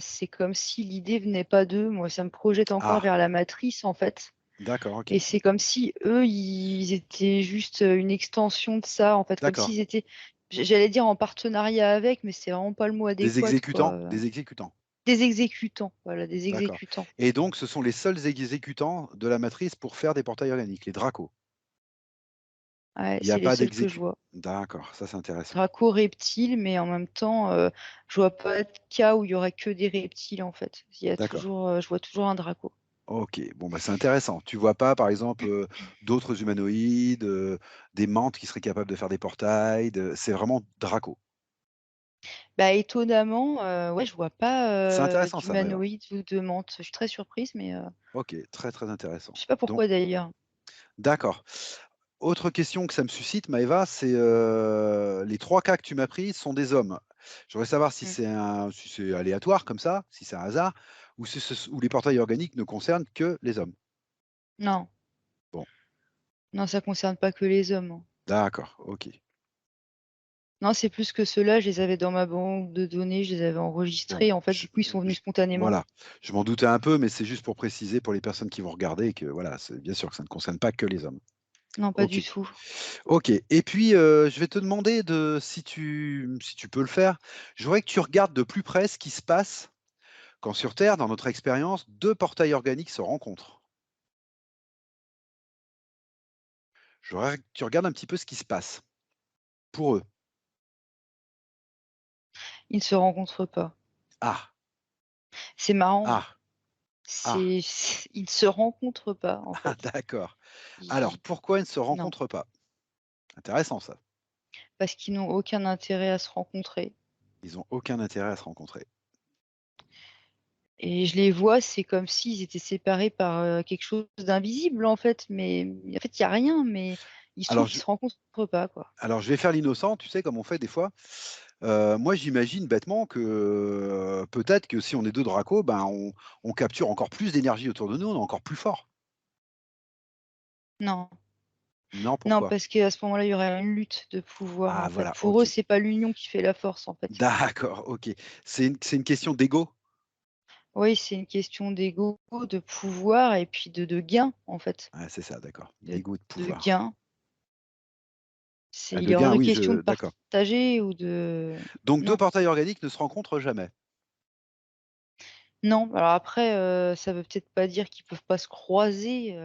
c'est comme si l'idée venait pas d'eux. Moi, ça me projette encore Ah, vers la matrice, en fait. d'accord, Et OK. c'est comme si eux, ils étaient juste, une extension de ça, en fait, comme D'accord. s'ils étaient j'allais dire en partenariat avec, mais c'est vraiment pas le mot Des adéquat, quoi, exécutants? Des exécutants, des exécutants, voilà, des d'accord. exécutants. Et donc ce sont les seuls exécutants de la matrice pour faire des portails organiques, les Dracos? Ouais, Il y a c'est les pas seuls que je d'exécu vois. d'accord, ça c'est intéressant. Draco reptile, mais en même temps, je vois pas de cas où il y aurait que des reptiles, en fait. Il y a D'accord. toujours, je vois toujours un Draco. OK, bon, bah, c'est intéressant. Tu vois pas, par exemple, d'autres humanoïdes, des mantes qui seraient capables de faire des portails, c'est vraiment Draco? Bah, étonnamment, ouais, je vois C'est pas, intéressant ça, Maëva. d'humanoïdes ou de mantes. Je suis très surprise, mais, OK, très, très intéressant. je sais pas Donc pourquoi d'ailleurs. d'accord. Autre question que ça me suscite, Maëva, c'est, les 3 cas que tu m'as pris sont des hommes. Je voudrais savoir Mmh. si c'est aléatoire comme ça, si c'est un hasard, ou si ou les portails organiques ne concernent que les hommes? Non, Bon, non, ça concerne pas que les hommes, hein. d'accord, OK. Non, c'est plus que ceux-là, je les avais dans ma banque de données, je les avais Bon, enregistrés. En fait, du coup, ils sont venus je spontanément. voilà, je m'en doutais un peu, mais c'est juste pour préciser pour les personnes qui vont regarder que voilà, c'est bien sûr que ça ne concerne pas que les hommes. Non, pas OK. du tout. OK et puis, je vais te demander de si tu peux le faire, je voudrais que tu regardes de plus près ce qui se passe quand sur Terre, dans notre expérience, 2 portails organiques se rencontrent. Je voudrais que tu regardes un petit peu ce qui se passe, pour eux. Ils ne se rencontrent pas. Ah, C'est marrant, ah, ah, c'est ils ne se rencontrent pas, en ah fait. d'accord. Alors Ils pourquoi ils ne se non, rencontrent pas? Intéressant ça. parce qu'ils n'ont aucun intérêt à se rencontrer. Ils ont aucun intérêt à se rencontrer. Et je les vois, c'est comme s'ils étaient séparés par, quelque chose d'invisible, en fait, mais en fait, il y a rien, mais il se Alors trouve qu'ils je se rencontrent pas, quoi. je vais faire l'innocent, tu sais, comme on fait des fois. Moi, j'imagine bêtement que, peut-être que si on est 2 dracos, ben, on capture encore plus d'énergie autour de nous, on est encore plus fort. Non, Non, non, pourquoi? parce qu'à ce moment-là, il y aurait une lutte de pouvoir, Ah en fait. voilà, Pour eux, OK. c'est pas l'union qui fait la force, en fait. D'accord, OK. C'est une question d'ego? Oui, c'est une question d'ego, de pouvoir et puis de gain, en fait. Ah, c'est ça, d'accord. De D'ego et de de pouvoir. gain. C'est Ah, il de est hors gain, de oui, question de je d'accord. partager ou de Donc 2 non. portails organiques ne se rencontrent jamais? Non, alors après, ça veut peut-être pas dire qu'ils peuvent pas se croiser,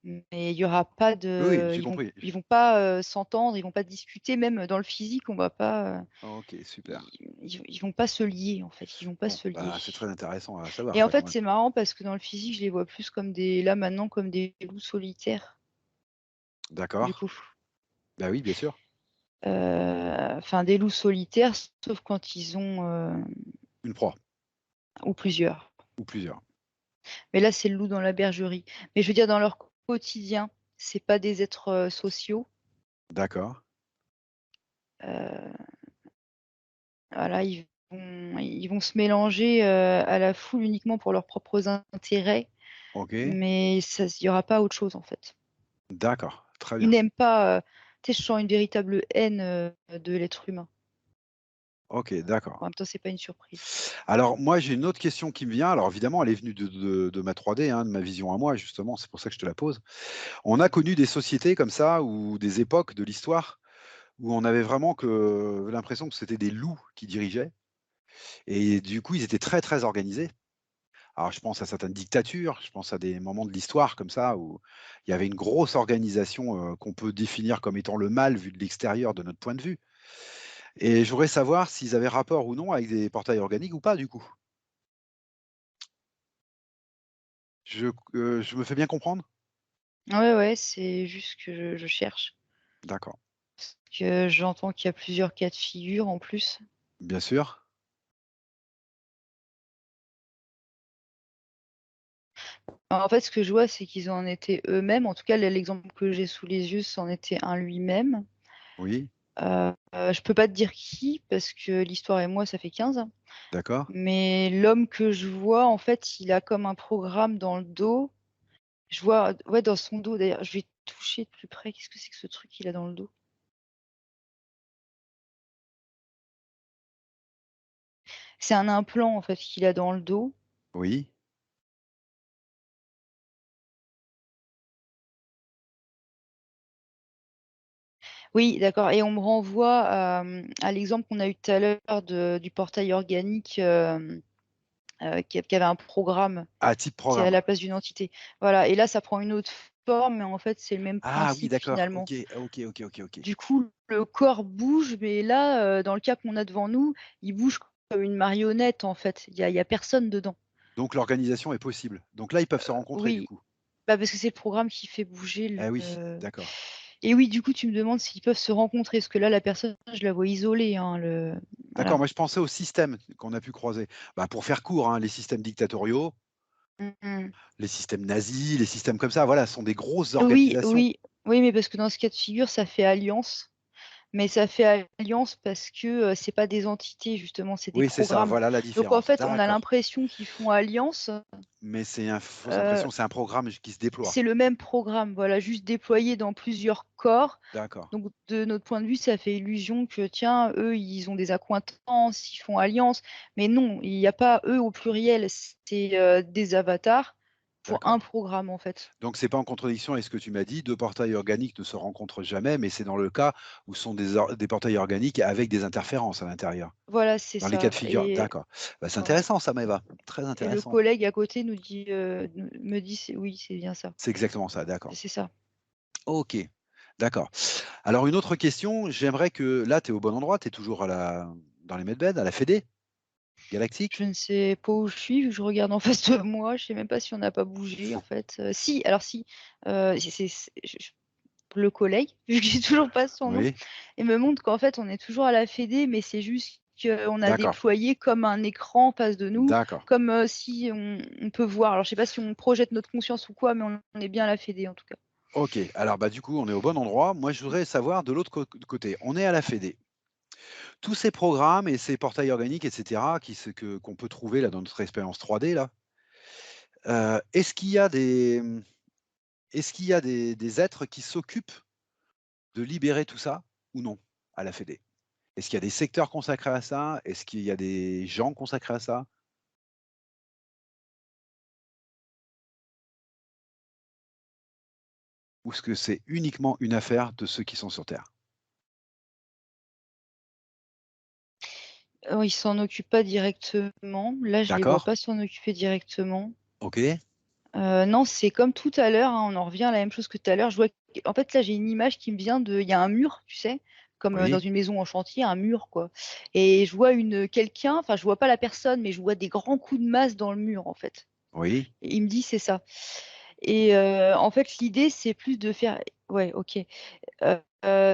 mais il y aura pas Oui, oui, de j'ai compris. ils vont pas, s'entendre, ils vont pas discuter, même dans le physique, on va pas, OK, super. ils vont pas se lier, en fait, ils vont pas Bon, se lier. bah, c'est très intéressant à savoir Et en ça quand fait, même. c'est marrant parce que dans le physique, je les vois plus comme des là, maintenant, comme des loups solitaires, du D'accord. coup. Bah, oui, bien sûr. Enfin des loups solitaires, sauf quand ils ont, Une proie ou plusieurs. ou plusieurs. Mais là, c'est le loup dans la bergerie. Mais je veux dire dans leur quotidien, c'est pas des êtres, sociaux. D'accord. Heu, voilà, ils vont se mélanger, à la foule uniquement pour leurs propres intérêts, OK. mais ça il y aura pas autre chose, en fait. D'accord, très Ils bien. n'aiment pas, tu sais, je sens une véritable haine, de l'être humain. OK, d'accord. En même temps, c'est pas une surprise. Alors moi, j'ai une autre question qui me vient. Alors évidemment, elle est venue de ma 3D, hein, de ma vision à moi justement, c'est pour ça que je te la pose. On a connu des sociétés comme ça ou des époques de l'histoire où on avait vraiment l'impression que c'était des loups qui dirigeaient et du coup, ils étaient très, très organisés. Alors je pense à certaines dictatures, je pense à des moments de l'histoire comme ça où il y avait une grosse organisation, qu'on peut définir comme étant le mal vu de l'extérieur de notre point de vue et je voudrais savoir s'ils avaient rapport ou non avec des portails organiques ou pas du coup? Je me fais bien comprendre? Ouais, ouais, c'est juste que je cherche. D'accord. Parce que j'entends qu'il y a plusieurs cas de figure en plus. Bien sûr. En fait, ce que je vois, c'est qu'ils en étaient eux-mêmes. En tout cas, l'exemple que j'ai sous les yeux, c'en était un lui-même. Oui. Je peux pas te dire qui parce que l'histoire et moi, ça fait 15. D'accord? Mais l'homme que je vois, en fait, il a comme un programme dans le dos. Je vois ouais, dans son dos d'ailleurs, je vais toucher de plus près. Qu'est-ce que c'est que ce truc qu'il a dans le dos? C'est un implant, en fait, qu'il a dans le dos. Oui. Oui, d'accord et on me renvoie à l'exemple qu'on a eu tout à l'heure du portail organique, qui avait un programme, Ah, type c'est à programme. la place d'une entité. Voilà et là, ça prend une autre forme, mais en fait, c'est le même Ah oui, principe d'accord. finalement. OK, OK, OK, OK, OK. Du coup, le corps bouge, mais là, dans le cas qu'on a devant nous, il bouge comme une marionnette, en fait. Il y a personne dedans. Donc l'organisation est possible. Donc là, ils peuvent se rencontrer du Oui, coup? bah, parce que c'est le programme qui fait bouger Eh oui, le d'accord. et oui, du coup, tu me demandes s'ils peuvent se rencontrer, parce que là, la personne, je la vois isolée, hein, D'accord, voilà. moi je pensais aux systèmes qu'on a pu croiser. Bah, pour faire court, hein, les systèmes dictatoriaux, Mmh mh. les systèmes nazis, les systèmes comme ça, voilà, sont des grosses Oui, organisations. oui, oui, mais parce que dans ce cas de figure, ça fait alliance, mais ça fait alliance parce que, c'est pas des entités justement, c'est des Oui, c'est ça, programmes. voilà la Donc en différence. fait, on a D'accord. l'impression qu'ils font alliance, Mais c'est une fausse heu impression, c'est un programme qui se déploie. c'est le même programme, voilà, juste déployé dans plusieurs corps. D'accord, Donc de notre point de vue, ça fait illusion que tiens, eux, ils ont des accointances, ils font alliance. Mais non, il y a pas eux au pluriel, c'est, des avatars pour un d'accord. programme, en fait. Donc c'est pas en contradiction avec ce que tu m'as dit, 2 portails organiques ne se rencontrent jamais, mais c'est dans le cas où ce sont des portails organiques avec des interférences à l'intérieur. Voilà, c'est Dans les cas ça de figure, d'accord. Bah, c'est ouais intéressant ça, Maëva, très et le intéressant. collègue à côté nous dit, me dit: «C'est oui, c'est bien ça, C'est exactement ça, d'accord. c'est ça». OK, d'accord. Alors une autre question, j'aimerais que là, tu es au bon endroit, tu es toujours dans les medbeds, à la Fédé galactique? Je ne sais pas où je suis, vu que je regarde en face de moi, je sais même pas si on n'a pas bougé, en fait, si, alors si, c'est je le collègue, vu que j'ai toujours pas son nom, Oui, il me montre qu'en fait, on est toujours à la fédé, mais c'est juste qu'on a d'accord, déployé comme un écran en face de nous, d'accord. comme, si on peut voir. Alors je sais pas si on projette notre conscience ou quoi, mais on est bien à la fédé en tout cas. OK, alors bah, du coup, on est au bon endroit. Moi, je voudrais savoir de l'autre côté, on est à la Fédé. Tous ces programmes et ces portails organiques et cetera qu'on peut trouver là dans notre expérience 3D là, est-ce qu'il y a des êtres qui s'occupent de libérer tout ça ou non à la Fédé? Est-ce qu'il y a des secteurs consacrés à ça? Est-ce qu'il y a des gens consacrés à ça? Ou est-ce que c'est uniquement une affaire de ceux qui sont sur terre? Ils s'en occupent pas directement. Là, je les vois D'accord, pas s'en occuper directement. OK, Non, c'est comme tout à l'heure, hein, on en revient à la même chose que tout à l'heure. Je vois en fait, là, j'ai une image qui me vient de il y a un mur, tu sais? Comme, dans oui, une maison en chantier, un mur, quoi et je vois quelqu'un, enfin, je vois pas la personne, mais je vois des grands coups de masse dans le mur, en fait oui, et il me dit: «C'est ça» et en fait, l'idée, c'est plus de faire ouais, OK.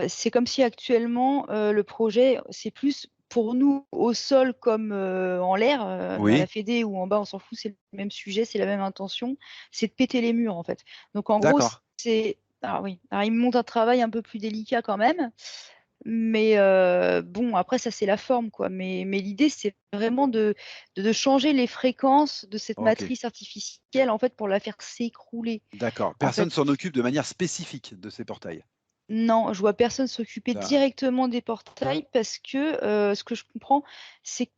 C'est comme si actuellement, le projet, c'est plus pour nous au sol comme, en l'air, à la oui, fédé ou en bas, on s'en fout, c'est le même sujet, c'est la même intention, c'est de péter les murs, en fait. Donc en gros, d'accord, c'est alors oui, alors il me montre un travail un peu plus délicat quand même, mais bon, après ça, c'est la forme, quoi. Mais l'idée, c'est vraiment de changer les fréquences de cette OK, matrice artificielle, en fait, pour la faire s'écrouler, d'accord. en Personne fait. s'en occupe de manière spécifique de ces portails? Non, je vois personne s'occuper Da directement des portails parce que, ce que je comprends, c'est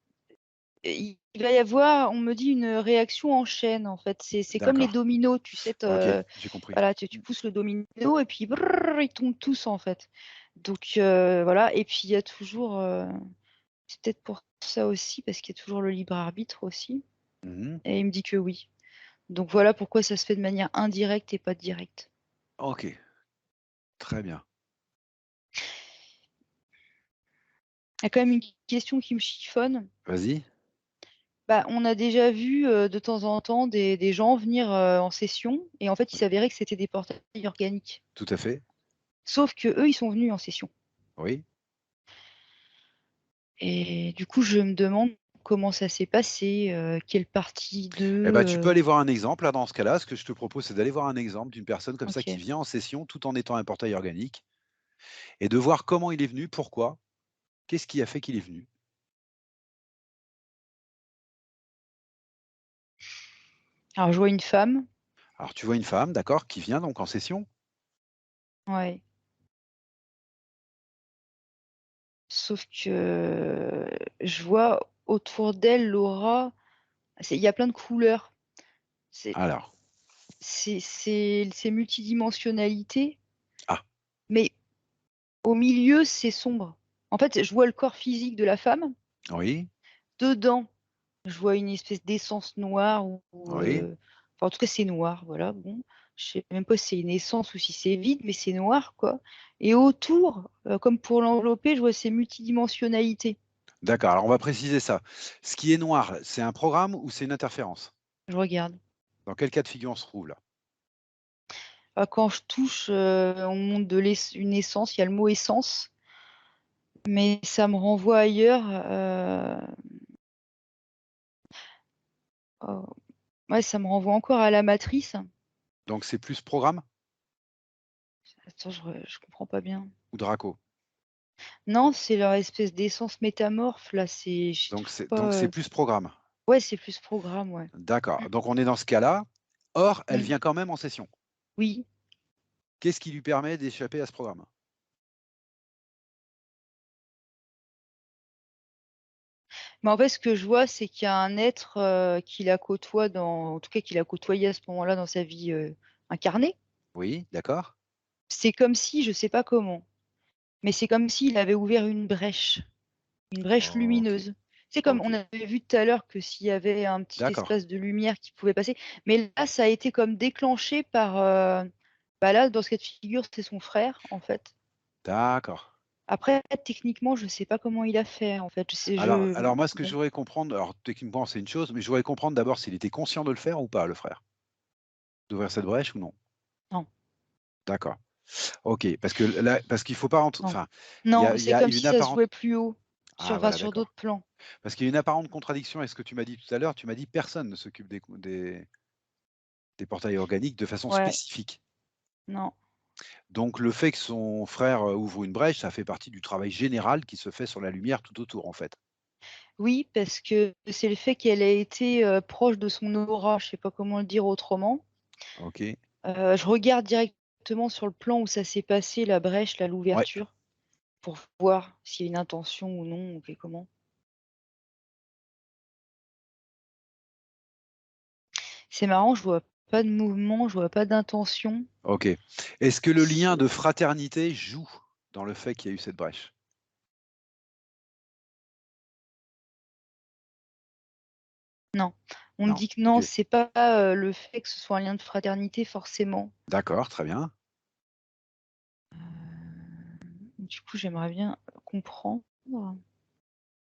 qu'il va y avoir, on me dit, une réaction en chaîne, en fait. C'est comme les d'accord, dominos, tu sais, OK, j'ai compris. voilà, tu pousses le domino et puis brrr, ils tombent tous, en fait. Donc voilà et puis il y a toujours, c'est peut-être pour ça aussi, parce qu'il y a toujours le libre arbitre aussi Mmh. et il me dit que oui. Donc voilà pourquoi ça se fait de manière indirecte et pas directe. OK, très bien. Il y a quand même une question qui me chiffonne. Vas-y. Bah, on a déjà vu, de temps en temps des gens venir, en session et en fait, il Oui, s'avérait que c'était des portails organiques. tout à fait. Sauf qu'eux, ils sont venus en session Oui. et du coup, je me demande comment ça s'est passé, quelle partie Eh ben, tu peux d'eux, aller voir un exemple, là, dans ce cas-là. Ce que je te propose, c'est d'aller voir un exemple d'une personne comme ça qui OK. vient en session tout en étant un portail organique et de voir comment il est venu, pourquoi, qu'est-ce qui a fait qu'il est venu? Alors je vois une femme, Alors tu vois une femme, d'accord, qui vient donc en session? ouais, sauf que je vois autour d'elle l'aura, il y a plein de couleurs. C'est Alors, c'est multidimensionnalité, ah, mais au milieu, c'est sombre. En fait, je vois le corps physique de la femme. oui, Dedans, je vois une espèce d'essence noire oui, enfin, en tout cas, c'est noir, voilà, bon. Je sais même pas si c'est une essence ou si c'est vide, mais c'est noir, quoi, et autour, comme pour l'envelopper, je vois ces multidimensionnalités. d'accord, alors on va préciser ça. Ce qui est noir, c'est un programme ou c'est une interférence? Je regarde. Dans quel cas de figure on se trouve là? Quand je touche, on monte de une essence, il y a le mot essence, mais ça me renvoie ailleurs, oh, ouais, ça me renvoie encore à la matrice. Donc c'est plus programme Attends, je comprends pas bien. ou Draco? Non, c'est leur espèce d'essence métamorphe là, c'est je Donc trouve c'est pas, plus programme. ouais, c'est plus programme, ouais. Mmh. D'accord, donc on est dans ce cas-là. Or, elle Mmh. vient quand même en session. Oui, Qu'est-ce qui lui permet d'échapper à ce programme? mais en fait, ce que je vois, c'est qu'il y a un être, qui la côtoie en tout cas qui l'a côtoyé à ce moment-là dans sa vie, incarnée. Oui, d'accord. C'est comme si, je sais pas comment, mais c'est comme s'il avait ouvert une brèche OK, lumineuse. C'est comme on OK, avait vu tout à l'heure que s'il y avait un petit d'accord, espace de lumière qui pouvait passer, mais là, ça a été comme déclenché par, bah, là, dans ce cas de figure, c'est son frère, en fait. d'accord. Après, techniquement, je sais pas comment il a fait, en fait. Alors moi, ce que je Bon, voudrais comprendre, alors techniquement, c'est une chose, mais je voudrais comprendre d'abord s'il était conscient de le faire ou pas, le frère? D'ouvrir cette brèche ou non? non, D'accord. OK, parce que là parce qu'il faut pas rentrer non. enfin, Non, il c'est y a comme une si ça se apparente jouait plus haut, ah enfin, voilà, sur d'accord. d'autres plans. Parce qu'il y a une apparente contradiction avec ce que tu m'as dit tout à l'heure. Tu m'as dit: «Personne ne s'occupe des portails organiques de façon Ouais, spécifique». non. Donc le fait que son frère, ouvre une brèche, ça fait partie du travail général qui se fait sur la lumière tout autour, en fait. Oui, parce que c'est le fait qu'elle ait été, proche de son aura, je sais pas comment le dire autrement. OK. Je regarde directement sur le plan où ça s'est passé, la brèche, là, Ouais, l'ouverture, pour voir s'il y a une intention ou non, ou comment. C'est marrant, je vois pas de mouvement, je vois pas d'intention. OK. Est-ce que le lien C'est de fraternité joue dans le fait qu'il y a eu cette brèche? Non, on me Non? dit que non, OK. c'est pas, le fait que ce soit un lien de fraternité forcément. D'accord, très bien. Du coup, j'aimerais bien comprendre.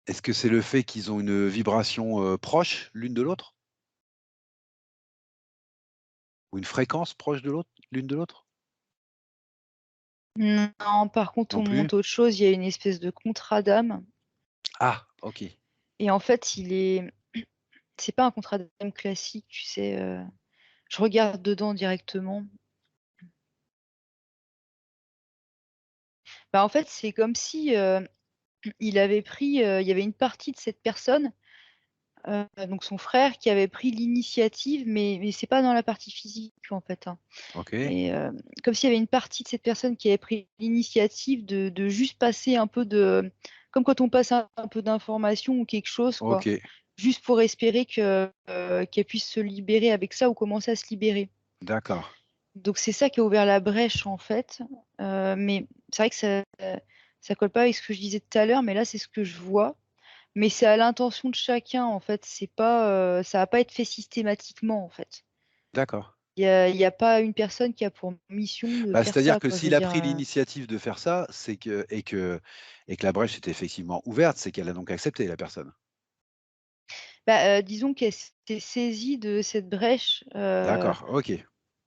Est-ce que c'est le fait qu'ils ont une vibration, proche l'une de l'autre? Ou une fréquence proche de l'autre l'une de l'autre? Non, par contre, Non on plus? monte autre chose, il y a une espèce de contrat d'âme Ah! OK. et en fait, c'est pas un contrat d'âme classique, tu sais, je regarde dedans directement. Bah, en fait, c'est comme si, il avait pris, il y avait une partie de cette personne, donc son frère qui avait pris l'initiative, mais c'est pas dans la partie physique, en fait, hein. OK. Et comme s'il y avait une partie de cette personne qui avait pris l'initiative de juste passer un peu de comme quand on passe un peu d'informations ou quelque chose, quoi. OK. Juste pour espérer qu'elle puisse se libérer avec ça ou commencer à se libérer. D'accord. Donc c'est ça qui a ouvert la brèche, en fait, mais c'est vrai que ça colle pas avec ce que je disais tout à l'heure, mais là, c'est ce que je vois. Mais c'est à l'intention de chacun, en fait, c'est pas, ça va pas être fait systématiquement, en fait. D'accord. Il y a pas une personne qui a pour mission de Bah, faire c'est-à-dire ça, que quoi. Je veux s'il a dire, pris l'initiative de faire ça, c'est que et que la brèche est effectivement ouverte, c'est qu'elle a donc accepté, la personne? bah, disons qu'elle s'est saisie de cette brèche, D'accord, OK.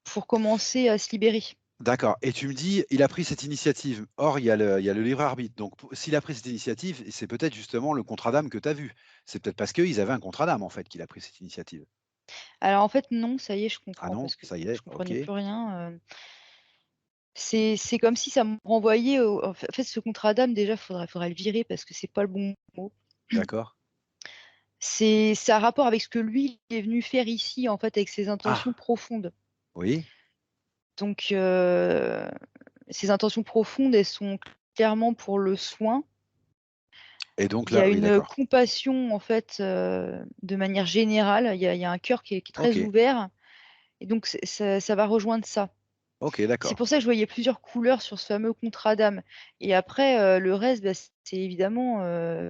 pour commencer à se libérer. D'accord et tu me dis, il a pris cette initiative. Or, il y a le libre arbitre. Donc pou s'il a pris cette initiative, c'est peut-être justement le contrat d'âme que tu as vu. C'est peut-être parce qu'ils avaient un contrat d'âme, en fait, qu'il a pris cette initiative. Alors en fait, non, ça y est, je Ah comprends non? parce que Ça y je est, OK. comprenais plus rien, C'est comme si ça me renvoyait au en fait, ce contrat d'âme déjà faudrait le virer parce que c'est pas le bon mot. D'accord. C'est ça a rapport avec ce que lui, il est venu faire ici, en fait, avec ses intentions Ah! profondes. Oui, Donc ses intentions profondes, elles sont clairement pour le soin. et donc Il y là a oui, une d'accord. compassion, en fait, de manière générale. Il y a un cœur qui est très OK, ouvert et donc ça va rejoindre ça. OK, C'est d'accord. pour ça que je voyais plusieurs couleurs sur ce fameux contrat d'âme et après, le reste, bah, c'est évidemment,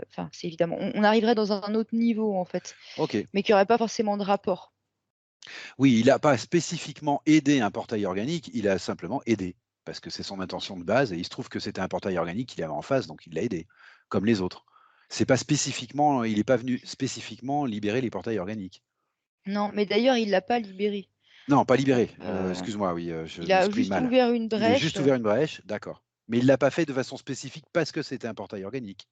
enfin, c'est évidemment, on arriverait dans un autre niveau, en fait, OK. mais qui aurait pas forcément de rapport. Oui, il n'a pas spécifiquement aidé un portail organique, il a simplement aidé. Parce que c'est son intention de base et il se trouve que c'était un portail organique qu'il avait en face, donc il l'a aidé, comme les autres. C'est pas spécifiquement il n'est pas venu spécifiquement libérer les portails organiques. Non, mais d'ailleurs, il l'a pas libéré. Non, pas libéré, Heu, excuse-moi, oui, je il a m'exprime juste mal. ouvert une Il a brèche. juste ouvert une brèche, d'accord. Mais il l'a pas fait de façon spécifique parce que c'était un portail organique.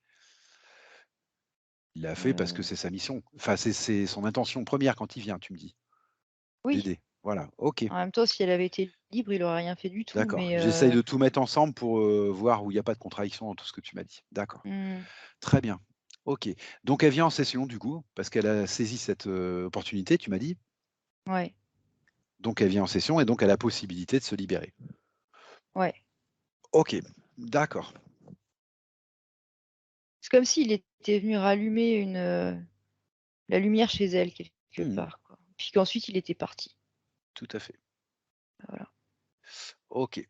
Il l'a fait parce que Heu, c'est sa mission. Enfin, c'est son intention première quand il vient, tu me dis? oui, D'aider. Voilà, OK. en même temps, si elle avait été libre, il aurait rien fait du tout, D'accord. mais J'essaye de tout mettre ensemble pour, voir où il y a pas de contradiction dans tout ce que tu m'as dit. D'accord. mmh, Très bien. OK. Donc elle vient en session du coup, parce qu'elle a saisi cette, opportunité, tu m'as dit? ouais, Donc elle vient en session et donc elle a possibilité de se libérer. ouais. OK. D'accord. C'est comme s'il était venu rallumer la lumière chez elle quelque Mmh. part, quoi. Puis qu'ensuite il était parti. Tout à fait. Voilà. OK.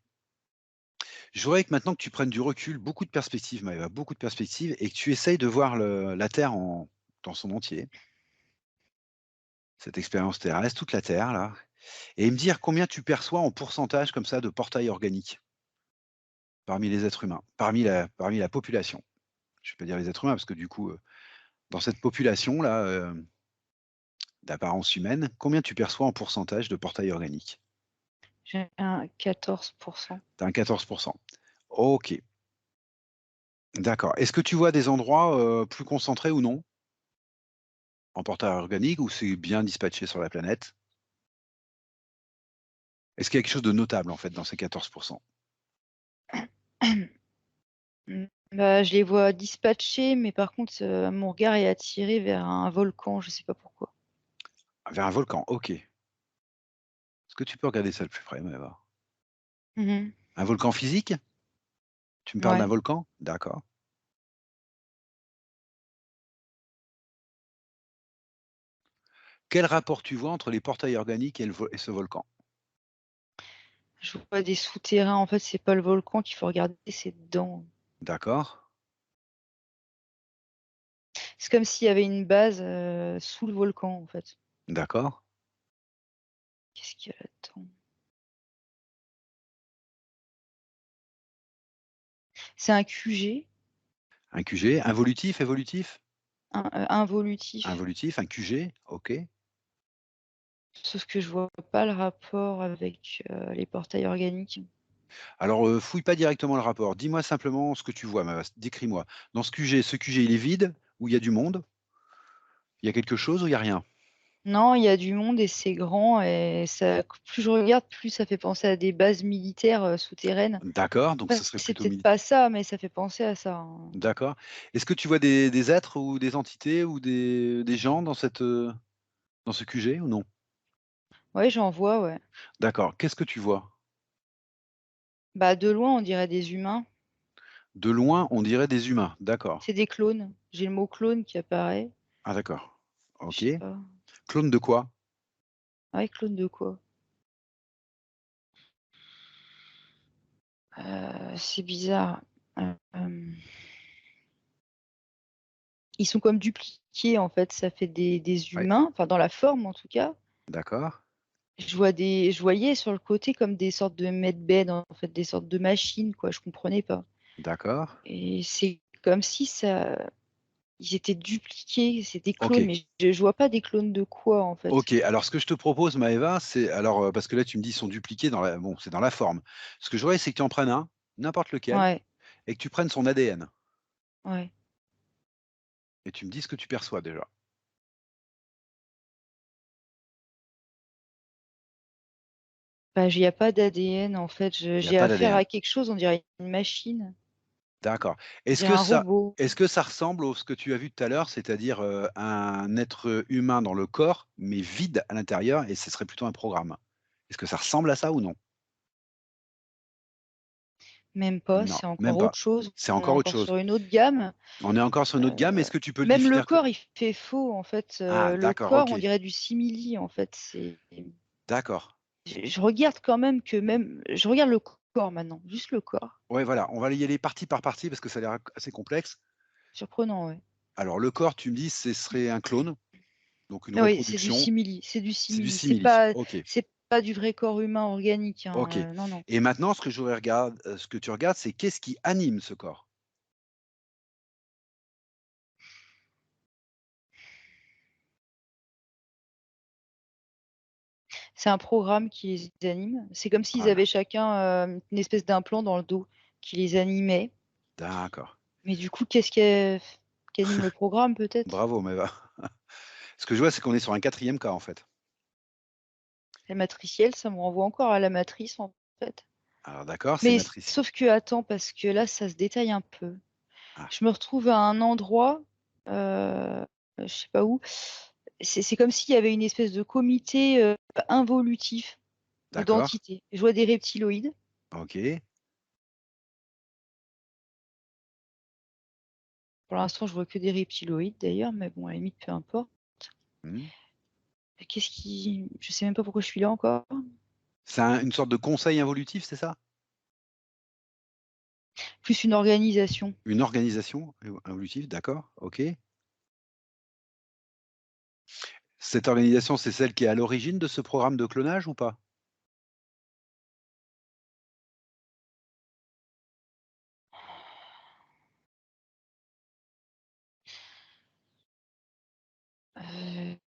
Je voudrais que maintenant que tu prennes du recul, beaucoup de perspectives, Maëva, beaucoup de perspectives et que tu essayes de voir la Terre dans son entier, cette expérience terrestre, toute la Terre là, et me dire combien tu perçois en pourcentage comme ça de portails organiques parmi les êtres humains, parmi la population. Je ne vais pas dire les êtres humains parce que du coup, dans cette population là, d'apparence humaine, combien tu perçois en pourcentage de portails organiques? J'ai un 14. Tu as un 14. OK, d'accord. Est-ce que tu vois des endroits, plus concentrés ou non, en portails organiques ou c'est bien dispatché sur la planète? Est-ce qu'il y a quelque chose de notable, en fait, dans ces 14? Mmh, bah, je les vois dispatchés, mais par contre, mon regard est attiré vers un volcan, je sais pas pourquoi. Vers un volcan, OK. Est-ce que tu peux regarder ça de plus près, Maëva? Mmh. Un volcan physique? Tu me parles d'un Ouais. volcan? D'accord. Quel rapport tu vois entre les portails organiques et ce volcan? Je vois des souterrains, en fait, c'est pas le volcan qu'il faut regarder, c'est dedans. D'accord, C'est comme s'il y avait une base, sous le volcan, en fait. d'accord, Qu'est-ce qu'il y a là-dedans? C'est un QG, un QG, involutif, évolutif? involutif, Involutif, un QG, OK. sauf que je vois pas le rapport avec, les portails organiques. Alors, fouille pas directement le rapport. Dis-moi simplement ce que tu vois, Maëva, décris-moi. Dans ce QG, il est vide ou il y a du monde? Il y a quelque chose ou il y a rien? Non, il y a du monde et c'est grand et ça plus je regarde, plus ça fait penser à des bases militaires, souterraines. D'accord, donc ce Après, serait c'est plutôt peut-être mili pas ça, mais ça fait penser à ça, hein. d'accord. Est-ce que tu vois des êtres ou des entités ou des gens dans ce QG ou non? Ouais, j'en vois, ouais. D'accord. Qu'est-ce que tu vois? Bah, de loin, on dirait des humains. De loin, on dirait des humains. D'accord. C'est des clones. J'ai le mot clone qui apparaît. Ah d'accord. Je OK. sais pas. Clone de quoi? Ouais, clone de quoi? C'est bizarre. Hem, ils sont comme dupliqués, en fait, ça fait des Ouais. humains, enfin dans la forme en tout cas. D'accord, Je voyais sur le côté comme des sortes de medbed, en fait, des sortes de machines, quoi, je comprenais pas d'accord. et c'est comme si ça ils étaient dupliqués, c'est des clones, OK. mais je vois pas des clones de quoi, en fait? OK. Alors ce que je te propose Maëva, c'est alors, parce que là tu me dis: «Ils sont dupliqués dans la» bon, c'est dans la forme. Ce que je voudrais, c'est que tu en prennes un, n'importe lequel, Ouais, et que tu prennes son ADN ouais. et tu me dis ce que tu perçois déjà. Bah, il y a pas d'ADN en fait, Il y a j'ai pas affaire d'ADN. à quelque chose, on dirait une machine, D'accord. on dirait un robot. Est-ce que ça ressemble au ce que tu as vu tout à l'heure, c'est-à-dire, un être humain dans le corps, mais vide à l'intérieur et ce serait plutôt un programme? Est-ce que ça ressemble à ça ou non? Même pas, Non, c'est même encore pas. autre chose, C'est on est encore autre encore chose. sur une autre gamme. On est encore sur une autre gamme. Est-ce que tu peux le Même le définir que corps, il fait faux en fait, ah le d'accord, corps, OK, on dirait du simili en fait, c'est d'accord. je regarde quand même que même je regarde le corps maintenant, juste le corps. Ouais, voilà, on va y aller partie par partie parce que ça a l'air assez complexe. Surprenant, ouais. Alors le corps, tu me dis, ce serait un clone, donc une Oui, reproduction, c'est du c'est du simili, simili. OK, c'est pas du vrai corps humain organique, OK hein, non, non. et maintenant ce que tu regardes, c'est qu'est-ce qui anime ce corps? C'est un programme qui les anime. C'est comme s'ils Voilà, avaient chacun, une espèce d'implant dans le dos qui les animait. d'accord. Mais du coup, qui anime le programme peut-être? Bravo Maëva. Ce que je vois, c'est qu'on est sur un quatrième cas, en fait. La matricielle, ça me renvoie encore à la matrice, en fait. Alors d'accord, c'est Mais matrice. sauf que attends, parce que là, ça se détaille un peu. Ah, Je me retrouve à un endroit, je sais pas où. C'est comme s'il y avait une espèce de comité, involutif d'accord, d'entités. Je vois des reptiloïdes. OK. Pour l'instant, je vois que des reptiloïdes d'ailleurs, mais bon, à la limite, peu importe. Mmh. Qu'est-ce qui je sais même pas pourquoi je suis là encore. C'est une sorte de conseil involutif, c'est ça? Plus une organisation. Une organisation involutive, d'accord, OK. Cette organisation, c'est celle qui est à l'origine de ce programme de clonage ou pas?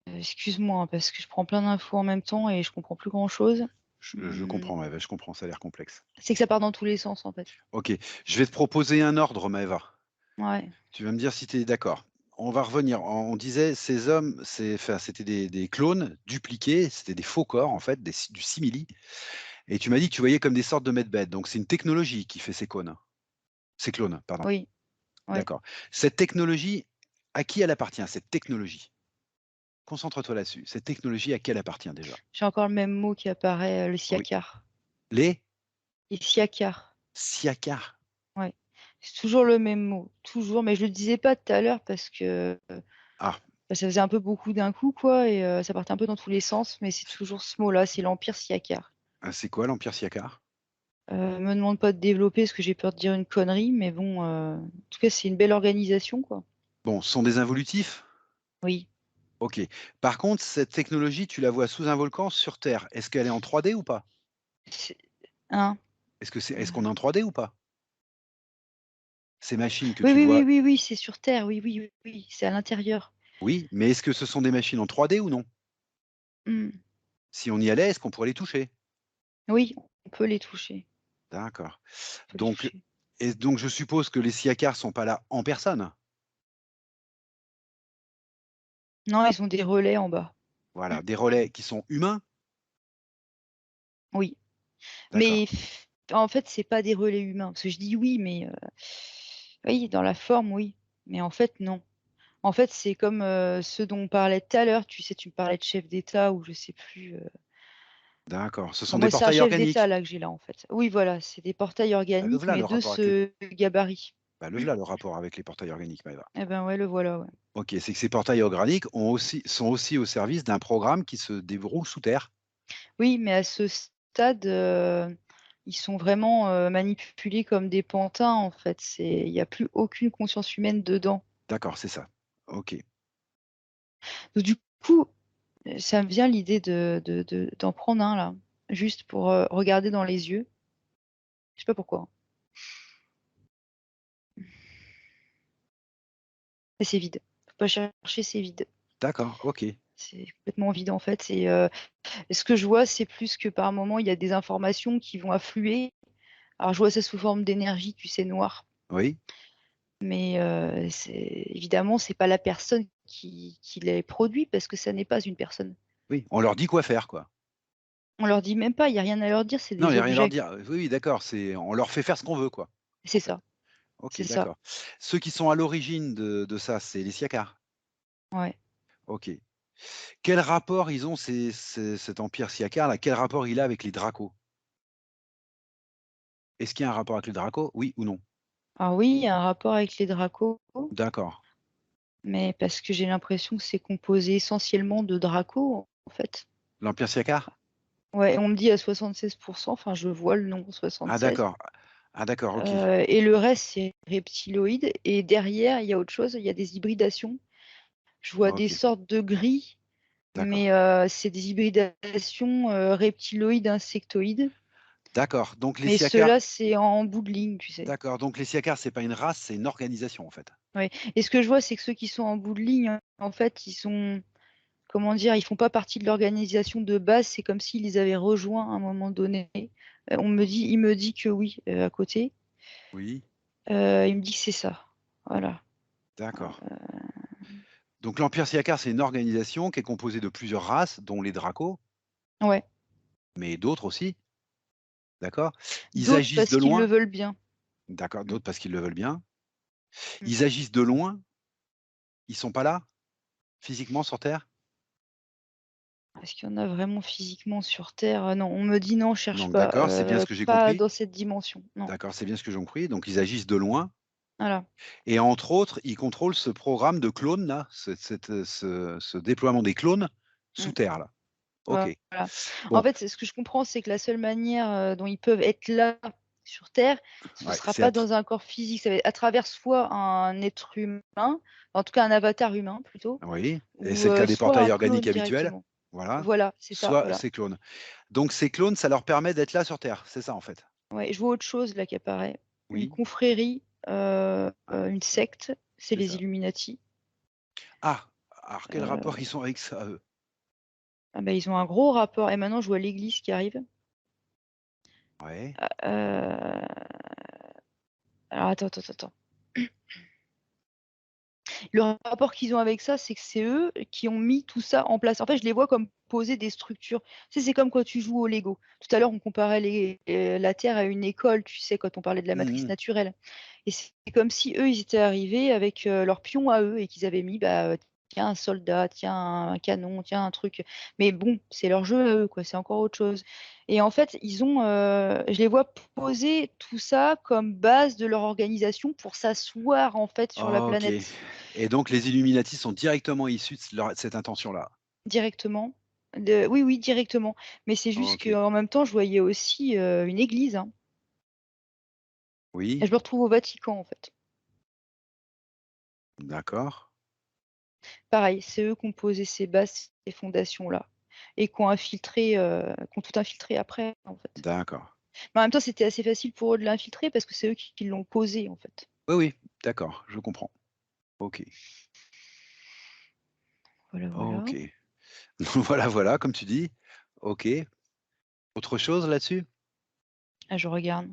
Excuse-moi, hein, parce que je prends plein d'infos en même temps et je comprends plus grand chose. Je Mmh, comprends Maëva, je comprends, ça a l'air complexe. c'est que ça part dans tous les sens, en fait. OK, je vais te proposer un ordre Maëva. Ouais, Tu vas me dire si tu es d'accord. On va revenir, on disait ces hommes, c'était des clones dupliqués, c'était des faux corps en fait, du simili et tu m'as dit que tu voyais comme des sortes de medbed, donc c'est une technologie qui fait ces clones, pardon. oui, ouais. D'accord. Cette technologie, à qui elle appartient cette technologie? Concentre-toi là-dessus. Cette technologie, à qui elle appartient déjà? J'ai encore le même mot qui apparaît, le Oui. siacar. Les Les siacar, Siacar. ouais. C'est toujours le même mot, toujours, mais je le disais pas tout à l'heure parce que, Ah, bah, ça faisait un peu beaucoup d'un coup, quoi et ça partait un peu dans tous les sens, mais c'est toujours ce mot-là, c'est l'empire siacar. c'est quoi l'Empire Siacar? Me demande pas de développer parce que j'ai peur de dire une connerie, mais bon, en tout cas, c'est une belle organisation, quoi. Bon, ce sont des involutifs? Oui. OK. Par contre, cette technologie, tu la vois sous un volcan sur Terre. Est-ce qu'elle est en 3D ou pas? C'est hein? Est-ce qu'on est en 3D ou pas? Ces machines que Oui, tu oui, oui, vois oui, oui, c'est sur terre, oui, oui, oui, oui, c'est à l'intérieur. oui, mais est-ce que ce sont des machines en 3D ou non? Mmh. Si on y allait, est-ce qu'on pourrait les toucher? Oui, on peut les toucher, D'accord. on peut les Donc toucher. donc je suppose que les Siacars sont pas là en personne? Non, ils ont des relais en bas. Mmh. Voilà, des relais qui sont humains? Oui, D'accord, mais en fait, c'est pas des relais humains, parce que je dis oui, mais oui, dans la forme, oui, mais en fait, non. En fait, c'est comme, ceux dont on parlait tout à l'heure, tu sais, tu me parlais de chef d'État ou je sais plus, d'accord. Ce sont enfin des moi, c'est un portails chef d'État organiques? là que j'ai là, en fait. Oui, voilà, c'est des portails Bah, le organiques, voilà mais le de rapport avec les ce gabarit. le voilà le rapport avec les portails organiques, Maëva. Eh ben, ouais, le voilà, ouais. OK, c'est que ces portails organiques sont aussi au service d'un programme qui se déroule sous terre? Oui, mais à ce stade, ils sont vraiment, manipulés comme des pantins, en fait. Il y a plus aucune conscience humaine dedans. D'accord, c'est ça. OK. Donc du coup, ça me vient l'idée d'en prendre un là, juste pour, regarder dans les yeux. Je sais pas pourquoi, hein. Mais c'est vide. Faut pas chercher, c'est vide. D'accord, OK. C'est complètement vide, en fait. Ce que je vois, c'est plus que par moment, il y a des informations qui vont affluer. Alors je vois ça sous forme d'énergie, tu sais, noire. Oui, Mais c'est évidemment, c'est pas la personne qui les produit parce que ça n'est pas une personne. oui, on leur dit quoi faire, quoi. On leur dit même pas, il y a rien à leur dire, c'est Non, il des y a rien à leur objets. dire. Oui, oui, d'accord, on leur fait faire ce qu'on veut, quoi, en C'est fait. ça, OK, c'est ça, d'accord. Ceux qui sont à l'origine de ça, c'est les Siakars? ouais. OK. Quel rapport ils ont cet empire Siakar là, quel rapport il a avec les Dracos? Est-ce qu'il y a un rapport avec les Dracos? Oui ou non? Alors oui, il y a un rapport avec les Dracos, D'accord. mais parce que j'ai l'impression que c'est composé essentiellement de Dracos, en fait. L'empire Siakar? Ouais, on me dit à 76, enfin je vois le nombre Ah 76, d'accord. Ah d'accord, OK. et le reste c'est reptiloïdes et derrière il y a autre chose, il y a des hybridations. Je vois des OK, sortes de gris, d'accord. mais c'est des hybridations, reptiloïdes, insectoïdes, D'accord, donc les mais Siakars ceux-là c'est en bout de ligne, tu sais? d'accord, donc les Siakars, c'est pas une race, c'est une organisation, en fait? Ouais, et ce que je vois, c'est que ceux qui sont en bout de ligne, en fait, ils sont, comment dire? Ils font pas partie de l'organisation de base, c'est comme s'ils les avaient rejoints à un moment donné. Il me dit que oui, à côté. Oui, Il me dit que c'est ça. Voilà. d'accord. Donc l'empire Siakar, c'est une organisation qui est composée de plusieurs races, dont les Dracos, Ouais. mais d'autres aussi, d'accord? Ils D'autres agissent parce de qu'ils le loin, veulent bien. d'accord, Mmh, d'autres parce qu'ils le veulent bien. mmh. Ils agissent de loin, ils sont pas là, physiquement sur Terre? Est-ce qu'il y en a vraiment physiquement sur terre? Non, on me dit: «Non, cherche Donc pas, d'accord, c'est bien ce que j'ai pas compris. dans cette dimension». Non. D'accord, c'est bien ce que j'ai compris. Donc ils agissent de loin Voilà. et entre autres, ils contrôlent ce programme de clones là, ce déploiement des clones sous Mmh. terre là. OK. Voilà. En Bon, fait, ce que je comprends, c'est que la seule manière, dont ils peuvent être là, sur terre, ce ouais, sera c'est pas à dans un corps physique, ça va être à travers soit un être humain, en tout cas un avatar humain plutôt, oui et ou c'est le cas des soit un portails clone organiques habituels. directement. Voilà, Voilà, c'est ça, soit voilà. ces clones. Donc ces clones, ça leur permet d'être là sur terre, c'est ça en fait? Ouais, je vois autre chose là qui apparaît. Une Oui, confrérie, une secte, c'est c'est les ça. Illuminati. Ah! Alors quel rapport Heu, ils sont avec ça eux? ah bah, ils ont un gros rapport et maintenant je vois l'église qui arrive. Ouais, Alors attends. Le rapport qu'ils ont avec ça, c'est que c'est eux qui ont mis tout ça en place. En fait, je les vois comme poser des structures. Tu sais, c'est comme quand tu joues au Lego. Tout à l'heure, on comparait la Terre à une école, tu sais, quand on parlait de la mmh matrice mh. naturelle. Et c'est comme si eux, ils étaient arrivés avec leurs pions à eux et qu'ils avaient mis, bah, tiens, un soldat, tiens, un canon, tiens, un truc. Mais bon, c'est leur jeu à eux, quoi. C'est encore autre chose. Et en fait, je les vois poser tout ça comme base de leur organisation pour s'asseoir, en fait, sur la OK planète. et donc les Illuminati sont directement issus de cette intention-là? Directement. Oui, oui, directement. Mais c'est juste OK. qu'en même temps, je voyais aussi, une église, hein. Et Oui, je me retrouve au Vatican, en fait. d'accord, Pareil, c'est eux qui ont posé ces bases, ces fondations-là et qui ont tout infiltré après, en fait. d'accord. Mais en même temps, c'était assez facile pour eux de l'infiltrer parce que c'est eux qui l'ont posé, en fait. Oui, oui, d'accord, je comprends. OK. Voilà, voilà. OK. Voilà, voilà, comme tu dis. OK. Autre chose là-dessus? Ah, je regarde.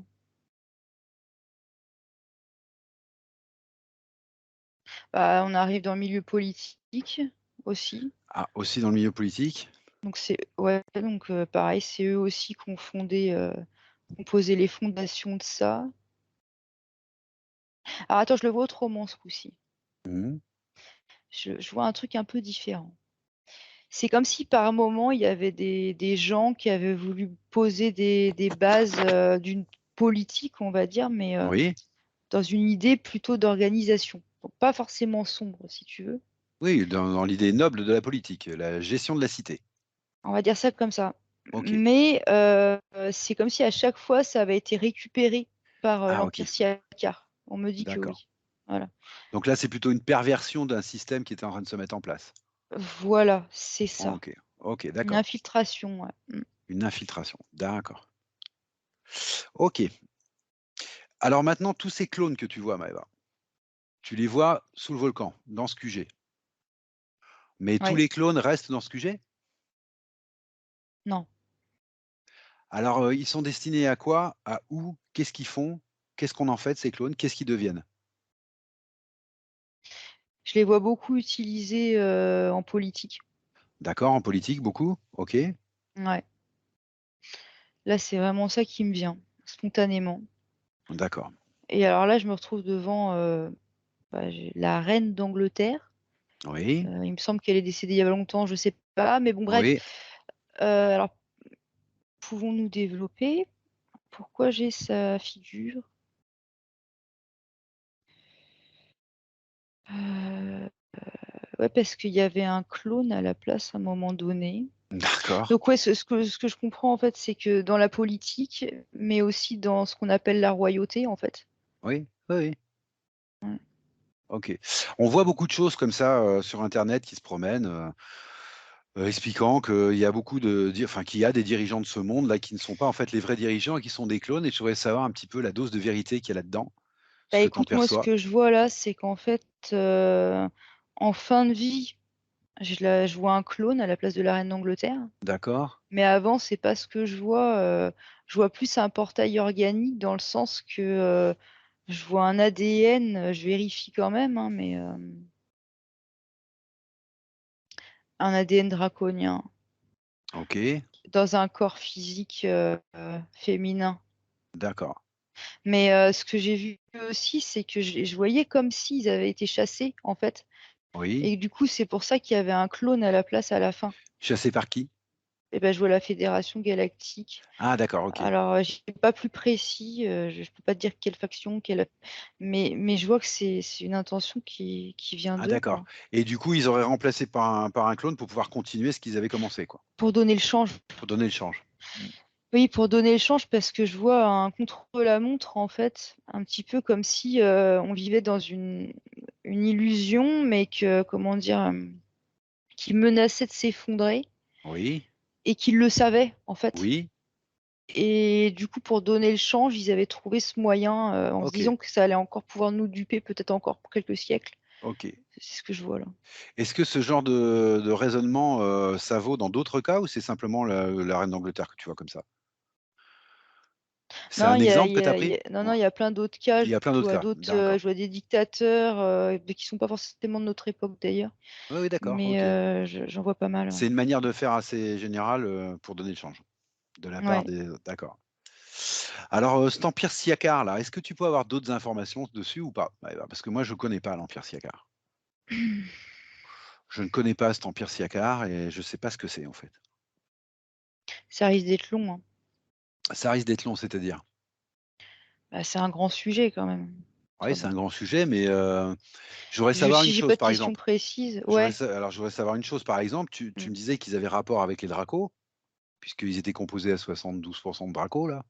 Bah, on arrive dans le milieu politique aussi. Ah, aussi dans le milieu politique? Donc c'est ouais, donc pareil, c'est eux aussi qui ont posé les fondations de ça. Alors attends, je le vois autrement ce coup-ci. Mmh. Je vois un truc un peu différent. C'est comme si par moment, il y avait des gens qui avaient voulu poser des bases, d'une politique, on va dire, mais Oui, dans une idée plutôt d'organisation. Donc pas forcément sombre, si tu veux. oui, dans l'idée noble de la politique, la gestion de la cité. On va dire ça comme ça. OK. Mais c'est comme si à chaque fois, ça avait été récupéré par, Ah OK, l'Empire Siakar. On me dit que d'accord. oui. Voilà. Donc là, c'est plutôt une perversion d'un système qui était en train de se mettre en place. Voilà, c'est ça. OK, OK, Une d'accord. infiltration, ouais. Mmh. Une infiltration, d'accord. OK. Alors maintenant, tous ces clones que tu vois, Maëva, tu les vois sous le volcan, dans ce QG. Mais tous Ouais. les clones restent dans ce QG? Non. Alors, ils sont destinés à quoi? À où? Qu'est-ce qu'ils font? Qu'est-ce qu'on en fait de ces clones? Qu'est-ce qu'ils deviennent? Je les vois beaucoup utilisés, en politique. D'accord, en politique, beaucoup? OK. Ouais. Là, c'est vraiment ça qui me vient, spontanément. D'accord. Et alors là, je me retrouve devant, j'ai la reine d'Angleterre. Oui, Il me semble qu'elle est décédée il y a longtemps, je sais pas, mais bon bref. oui, Alors pouvons-nous développer? Pourquoi j'ai sa figure? Heu, ouais, parce qu'il y avait un clone à la place à un moment donné. d'accord. Donc ouais, ce que je comprends en fait, c'est que dans la politique, mais aussi dans ce qu'on appelle la royauté en fait. Oui, oui, oui. Ouais. OK. On voit beaucoup de choses comme ça, sur internet qui se promènent, expliquant qu'il y a beaucoup de enfin, qu'il y a des dirigeants de ce monde-là qui ne sont pas en fait les vrais dirigeants et qui sont des clones et je voudrais savoir un petit peu la dose de vérité qu'il y a là-dedans, Bah, ce que tu en écoute, moi, ce perçois. que je vois là, c'est qu'en fait, en fin de vie, je vois un clone à la place de la reine d'Angleterre, D'accord, mais avant, c'est pas ce que je vois plus un portail organique dans le sens que, je vois un ADN, je vérifie quand même, hein, mais, un ADN draconien OK, dans un corps physique, féminin. d'accord. Mais, ce que j'ai vu aussi, c'est que je voyais comme s'ils avaient été chassés, en fait, Oui. et du coup, c'est pour ça qu'il y avait un clone à la place à la fin. Chassé par qui? Et ben je vois la Fédération Galactique. Ah d'accord, OK. Alors, j'ai pas plus précis, je peux pas te dire quelle faction, mais je vois que c'est une intention qui vient Ah d'eux, d'accord quoi. et du coup, ils auraient remplacé par un clone pour pouvoir continuer ce qu'ils avaient commencé, quoi? Pour donner le change. Pour donner le change? Mmh. Oui, pour donner le change parce que je vois un contre-la-montre, en fait, un petit peu comme si, on vivait dans une illusion, mais que, comment dire? Qui menaçait de s'effondrer Oui, et qu'ils le savaient, en fait. oui, Et du coup, pour donner le change, ils avaient trouvé ce moyen, en se OK, disant que ça allait encore pouvoir nous duper, peut-être encore pour quelques siècles. OK. C'est ce que je vois là. Est-ce que ce genre de raisonnement, ça vaut dans d'autres cas ou c'est simplement la reine d'Angleterre que tu vois comme ça? C'est Non, un il y a exemple il que y tu as a il y pris? a non, non, Ouais, il y a plein d'autres cas. il y a plein d'autres cas? D'accord. Je vois des dictateurs, mais qui sont pas forcément de notre époque d'ailleurs, Oui, oui, d'accord, mais OK. j'en vois pas mal, C'est une manière de faire assez générale, pour donner le change, de la part ouais. des d'accord. Alors, cet empire Siakar là, est-ce que tu peux avoir d'autres informations dessus ou pas? Ouais, bah, parce que moi je connais pas l'empire Siakar. Je ne connais pas cet empire Siakar et je sais pas ce que c'est en fait. Ça risque d'être long, hein. Ça risque d'être long, c'est-à-dire? Bah, c'est un grand sujet quand même. Oui, Enfin c'est bon. un grand sujet, mais, je voudrais savoir Si une j'ai chose pas de par questions exemple. précises, ouais. Je voudrais savoir une chose par exemple, tu Mmh. me disais qu'ils avaient rapport avec les Dracos, puisqu'ils étaient composés à 72 de Dracos là.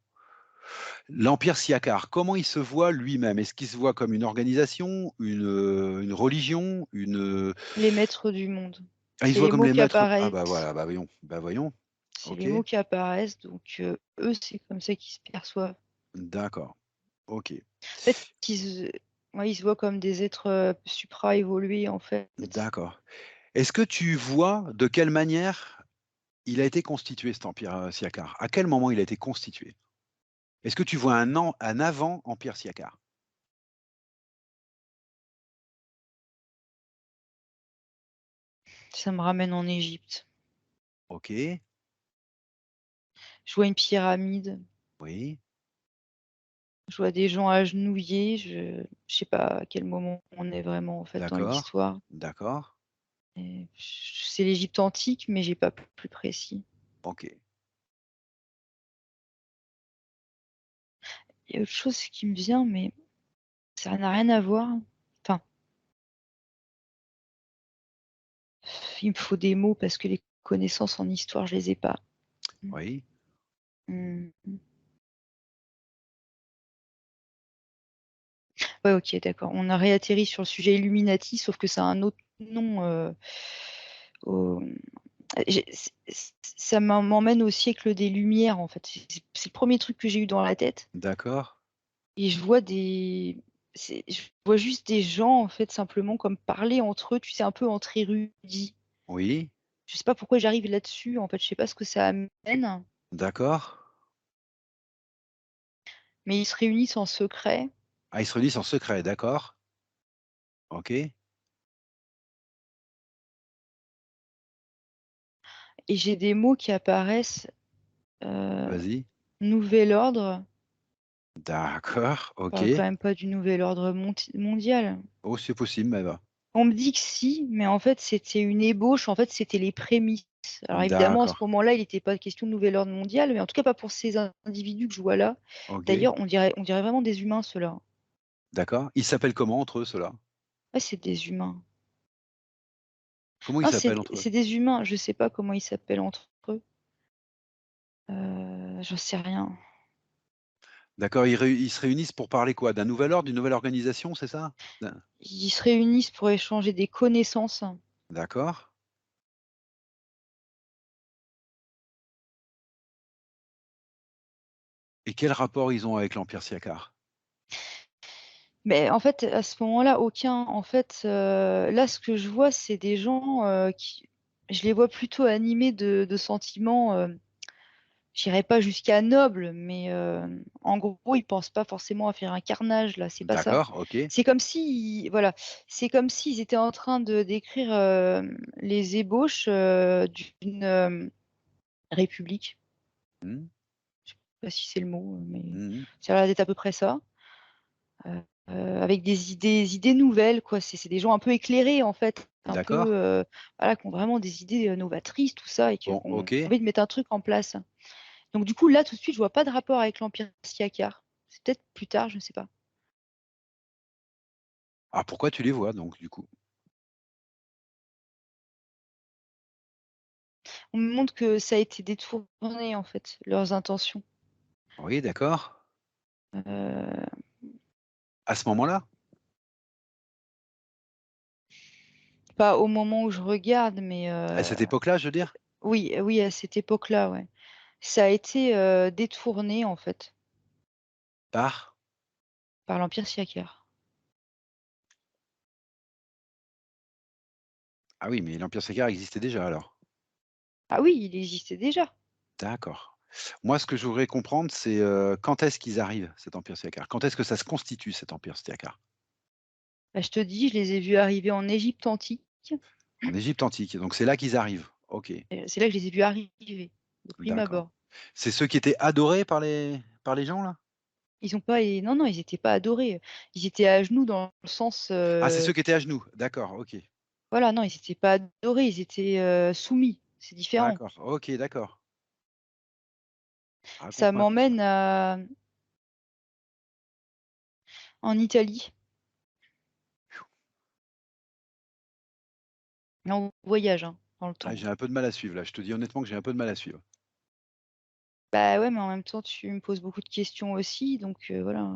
L'empire Siakar, comment il se voit lui-même? Est-ce qu'il se voit comme une organisation, une religion, Les maîtres du monde. ah, il se C'est voit les comme mots les qui maîtres ah apparaissent. bah voilà, bah voyons. C'est les OK, mots qui apparaissent, donc eux, c'est comme ça qu'ils se perçoivent. d'accord, OK, En fait, ouais, ils se voient comme des êtres, supra-évolués, en fait. d'accord. Est-ce que tu vois de quelle manière il a été constitué cet empire, Siakar? À quel moment il a été constitué? Est-ce que tu vois un avant empire Siakar? Ça me ramène en Égypte. OK, Je vois une pyramide, oui, je vois des gens agenouillés, je sais pas à quel moment on est vraiment, en fait, dans d'accord, l'histoire, d'accord, et c'est l'Égypte antique, mais j'ai pas plus précis. OK. Il y a autre chose qui me vient, mais ça n'a rien à voir. Enfin, il me faut des mots parce que les connaissances en histoire, je les ai pas. Mmh. Oui, Mmh. Ouais, OK, d'accord. On a réatterri sur le sujet Illuminati, sauf que ça a un autre nom, au j'ai ça m'emmène au siècle des Lumières, en fait. C'est le premier truc que j'ai eu dans la tête, d'accord, et je vois juste des gens, en fait, simplement comme parler entre eux, tu sais, un peu entre érudits. oui, Je sais pas pourquoi j'arrive là-dessus, en fait, je sais pas ce que ça amène, d'accord. mais ils se réunissent en secret, Ah, ils se réunissent en secret, d'accord, OK, et j'ai des mots qui apparaissent, heu, vas-y. Nouvel ordre? D'accord, On OK. parle quand même pas du nouvel ordre mondial. Oh, c'est possible, mais va. On me dit que si, mais en fait, c'était une ébauche, en fait, c'était les prémices. Alors évidemment, à ce D'accord, moment-là, il était pas question de nouvel ordre mondial, mais en tout cas pas pour ces individus que je vois là. OK, D'ailleurs, on dirait vraiment des humains, ceux-là. d'accord. Ils s'appellent comment entre eux, ceux-là? Ouais, c'est des humains. Comment ils Non, s'appellent c'est entre eux? c'est des humains, je sais pas comment ils s'appellent entre eux. J'en sais rien. D'accord, ils se réunissent pour parler quoi? D'un nouvel ordre, d'une nouvelle organisation, c'est ça? D'un Ils se réunissent pour échanger des connaissances. D'accord. Et quel rapport ils ont avec l'Empire Siacar? Mais en fait, à ce moment-là, aucun. En fait, là, ce que je vois, c'est des gens, qui je les vois plutôt animés de sentiments, j'irai pas jusqu'à nobles, mais, en gros, ils pensent pas forcément à faire un carnage, là, c'est pas ça. D'accord, OK. C'est comme si voilà, c'est comme s'ils étaient en train de décrire, les ébauches, d'une, république. Mmh. Je sais pas si c'est le mot, mais Mmh mh. ça a l'air d'être à peu près ça. Avec des idées nouvelles, quoi. C'est des gens un peu éclairés, en fait, un D'accord. peu, voilà, qui ont vraiment des idées, novatrices, tout ça et qui Bon, ont OK. envie de mettre un truc en place. Donc du coup, là, tout de suite, je vois pas de rapport avec l'Empire Siacar. C'est peut-être plus tard, je ne sais pas. Ah, pourquoi tu les vois donc du coup? On me montre que ça a été détourné, en fait, leurs intentions. Oui, d'accord. Heu, À ce moment-là? Pas au moment où je regarde, mais À cette époque-là, je veux dire? oui, oui, à cette époque-là, ouais. Ça a été, détourné, en fait, Par? par l'Empire Siacar. Ah oui, mais l'Empire Siacar existait déjà alors? Ah oui, il existait déjà. D'accord. Moi, ce que je voudrais comprendre, c'est, quand est-ce qu'ils arrivent, cet Empire Siacar? Quand est-ce que ça se constitue, cet Empire Siacar? Bah, je te dis, je les ai vus arriver en Égypte antique. En Égypte antique, donc c'est là qu'ils arrivent? OK, C'est là que je les ai vus arriver, de prime d'accord. abord. C'est ceux qui étaient adorés par les gens, là? Ils ont pas é Non, non, ils étaient pas adorés, ils étaient à genoux dans le sens, Ah, c'est ceux qui étaient à genoux? D'accord, OK. voilà, non, ils étaient pas adorés, ils étaient, soumis, c'est différent. D'accord, OK, d'accord. Ça Raconte-moi tout ça. m'emmène en Italie, en voyage, hein, dans le Ah, temps. j'ai un peu de mal à suivre là, je te dis honnêtement que j'ai un peu de mal à suivre. Bah, ouais, mais en même temps, tu me poses beaucoup de questions aussi, donc voilà.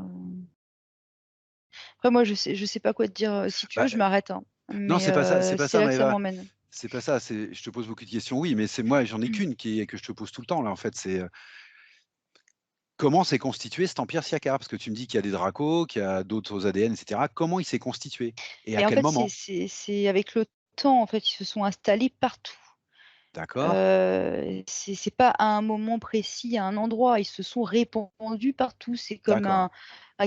Après moi, je sais pas quoi te dire, si tu veux, Bah, je m'arrête, hein, non, mais c'est pas c'est ça là que ça Maëva, m'emmène. c'est pas ça, c'est je te pose beaucoup de questions, oui, mais c'est moi, j'en ai qu'une qui est que je te pose tout le temps là, en fait, c'est, comment s'est constitué cet empire Siacar? Parce que tu me dis qu'il y a des dracos, qu'il y a d'autres ADN et cetera. Comment il s'est constitué? Et à Et en quel fait, c'est moment? c'est c'est avec le temps, en fait, ils se sont installés partout. D'accord, C'est pas à un moment précis, à un endroit, ils se sont répandus partout. C'est comme d'accord,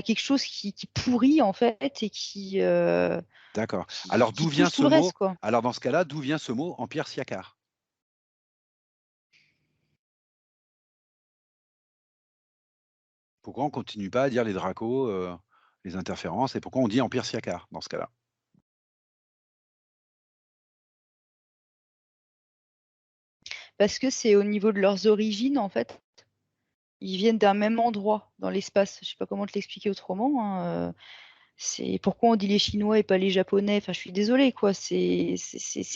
quelque chose qui pourrit, en fait, et d'accord. qui Alors qui d'où vient touche tout ce le reste, mot? quoi. Alors dans ce cas-là, d'où vient ce mot empire Siacar? Pourquoi on continue pas à dire les dracos, les interférences et pourquoi on dit empire Siacar dans ce cas-là? Parce que c'est au niveau de leurs origines, en fait. Ils viennent d'un même endroit dans l'espace. Je sais pas comment te l'expliquer autrement, hein, c'est pourquoi on dit les Chinois et pas les Japonais? Enfin, je suis désolée, quoi. C'est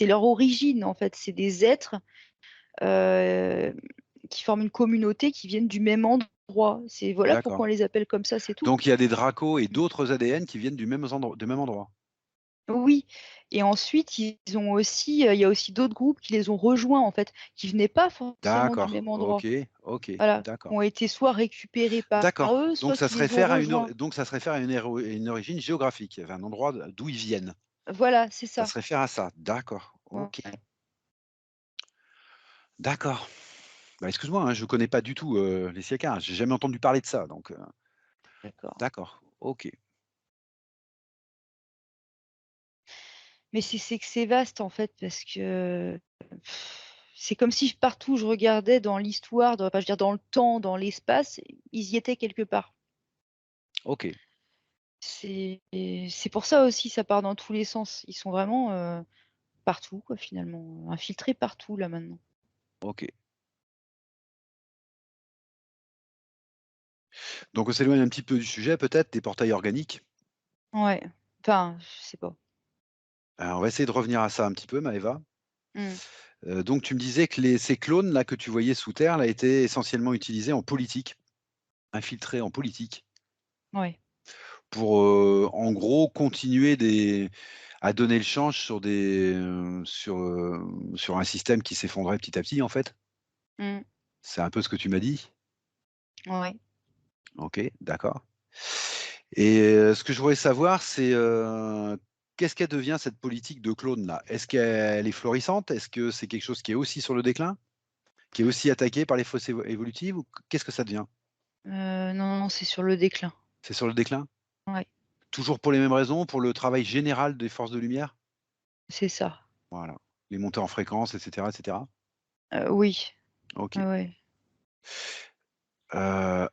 leur origine, en fait. C'est des êtres, heu, qui forment une communauté, qui viennent du même endroit. C'est voilà pourquoi D'accord. on les appelle comme ça, c'est tout. Donc il y a des dracos et d'autres ADN qui viennent du même endroit? Oui, et ensuite ils ont aussi, il y a aussi d'autres groupes qui les ont rejoints, en fait, qui venaient pas forcément du D'accord, même endroit. OK, OK, Voilà, qui d'accord. ont été soit récupérés par D'accord, eux, donc soit ça qui se les ont réfère à une rejoints. une origine géographique, un endroit d'où ils viennent. Voilà, c'est Ça ça. se réfère à ça, d'accord, OK, Ouais, d'accord. Bah, excuse-moi, hein, je connais pas du tout, les Siakas, j'ai jamais entendu parler de ça, donc d'accord. d'accord, OK. Mais c'est que c'est vaste, en fait, parce que c'est comme si partout où je regardais dans l'histoire, enfin, je veux dire dans le temps, dans l'espace, ils y étaient quelque part. OK, C'est pour ça aussi, ça part dans tous les sens. Ils sont vraiment, partout quoi finalement, infiltrés partout là maintenant. OK. Donc on s'éloigne un petit peu du sujet peut-être, des portails organiques. Ouais, enfin, je sais pas. On va essayer de revenir à ça un petit peu, Maëva. Mmh, Donc tu me disais que ces clones là que tu voyais sous terre là étaient essentiellement utilisés en politique, infiltrés en politique ouais. pour, en gros continuer à donner le change sur un système qui s'effondrait petit à petit en fait? Mmh, C'est un peu ce que tu m'as dit? ouais. OK, d'accord. Et ce que je voudrais savoir, c'est, qu'est-ce qu'elle devient cette politique de clone-là? Est-ce qu'elle est florissante? Est-ce que c'est quelque chose qui est aussi sur le déclin? Qui est aussi attaqué par les fausses évolutives ou qu'est-ce que ça devient? Non, non, c'est sur le déclin. C'est sur le déclin? Ouais, Toujours pour les mêmes raisons, pour le travail général des forces de lumière? c'est ça. Voilà, les montées en fréquence et cetera et cetera? Oui, ouais, OK. ouais. Heu,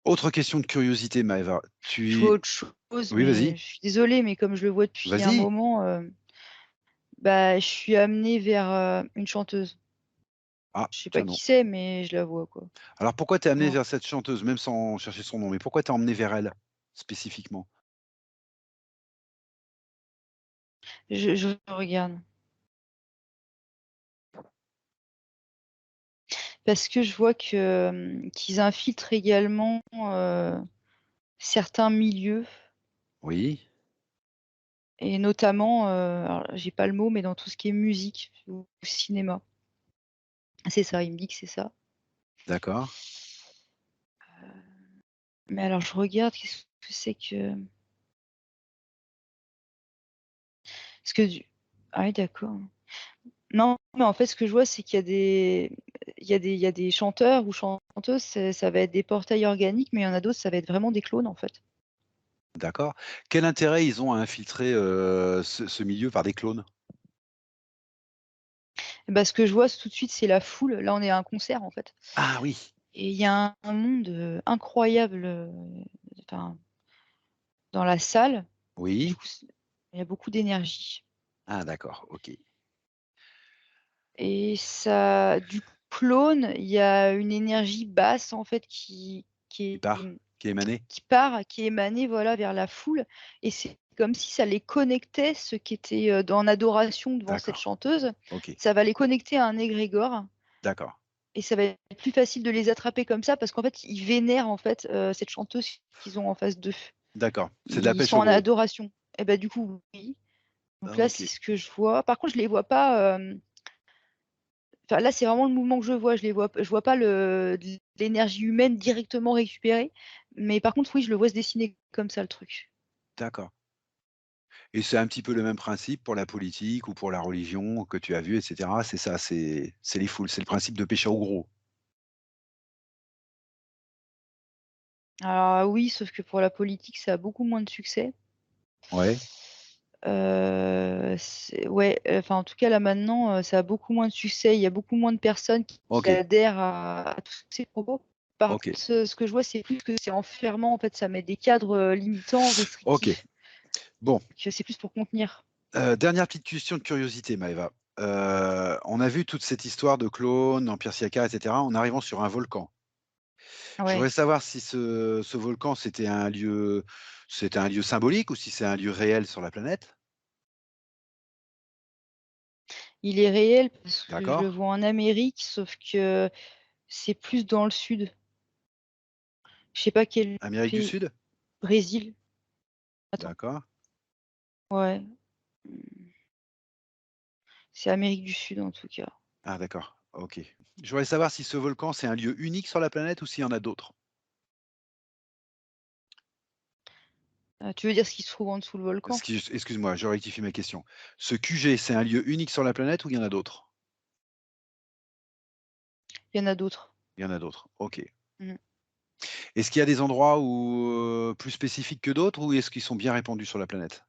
autre question de curiosité, Maëva, Je vois autre chose, oui, mais vas-y, je suis désolée, mais comme je le vois depuis un vas-y! moment, bah, je suis amenée vers, une chanteuse. Ah, Je sais pas tiens qui donc. c'est, mais je la vois, quoi. Alors pourquoi tu es amenée Voilà. vers cette chanteuse, même sans chercher son nom? Mais pourquoi tu es emmenée vers elle, spécifiquement? Je regarde. Parce que je vois que, qu'ils infiltrent également, certains milieux Oui, et notamment, alors j'ai pas le mot, mais dans tout ce qui est musique ou cinéma. C'est ça, il me dit que c'est ça. d'accord. Mais alors je regarde, qu'est-ce que c'est que parce que du ah oui, d'accord. Non, mais en fait, ce que je vois, c'est qu'il y a des chanteurs ou chanteuses, ça va être des portails organiques, mais il y en a d'autres, ça va être vraiment des clones, en fait. D'accord. Quel intérêt ils ont à infiltrer, ce milieu par des clones? Bah, ce que je vois tout de suite, c'est la foule. Là, on est à un concert, en fait, Ah oui! et il y a un monde, incroyable, enfin, dans la salle. Du Oui. coup, il y a beaucoup d'énergie Ah d'accord, OK. et ça du clone, il y a une énergie basse, en fait, Qui qui est, part? Qui est émané? qui part, qui est émanée, voilà, vers la foule et c'est comme si ça les connectait, ceux qui étaient, en adoration devant cette D'accord, chanteuse. OK, Ça va les connecter à un égrégore d'accord, et ça va être plus facile de les attraper comme ça parce qu'en fait, ils vénèrent, en fait, cette chanteuse qu'ils ont en face d'eux. d'accord. C'est de la Ils pêche sont au en gros. adoration et bah, du coup, oui. Donc là, c'est OK, ce que je vois. Par contre, je les vois pas, enfin là, c'est vraiment le mouvement que je vois. Je vois pas l'énergie humaine directement récupérée, mais par contre, oui, je le vois se dessiner comme ça, le truc. d'accord. Et c'est un petit peu le même principe pour la politique ou pour la religion que tu as vu et cetera? C'est ça, c'est les foules, c'est le principe de pêcher au gros? Alors oui, sauf que pour la politique, ça a beaucoup moins de succès. Ouais, C'est ouais, enfin, en tout cas, là, maintenant, ça a beaucoup moins de succès. Il y a beaucoup moins de personnes qui OK, adhèrent à tous ces propos. Par OK, contre, ce que je vois, c'est plus que c'est enfermant, en fait, ça met des cadres, limitants, OK. restrictifs, Bon, que c'est plus pour contenir. dernière petite question de curiosité, Maëva. On a vu toute cette histoire de clones, Empire Siaca et cetera, en arrivant sur un volcan. Je Ouais, voudrais savoir si ce volcan, c'était un lieu symbolique ou si c'est un lieu réel sur la planète? il est réel parce que je D'accord? le vois en Amérique, sauf que c'est plus dans le sud. Je sais pas quel Amérique du pays. Sud? Brésil? Attends, D'accord. ouais, c'est Amérique du Sud, en tout cas. Ah d'accord, OK. Je voudrais savoir si ce volcan, c'est un lieu unique sur la planète ou s'il y en a d'autres? Tu veux dire ce qui se trouve en dessous le volcan? Excuse-moi, je rectifie ma question. Ce QG, c'est un lieu unique sur la planète ou il y en a d'autres? Il y en a d'autres. Il y en a d'autres, OK. Mmh. Est-ce qu'il y a des endroits plus spécifiques que d'autres ou est-ce qu'ils sont bien répandus sur la planète?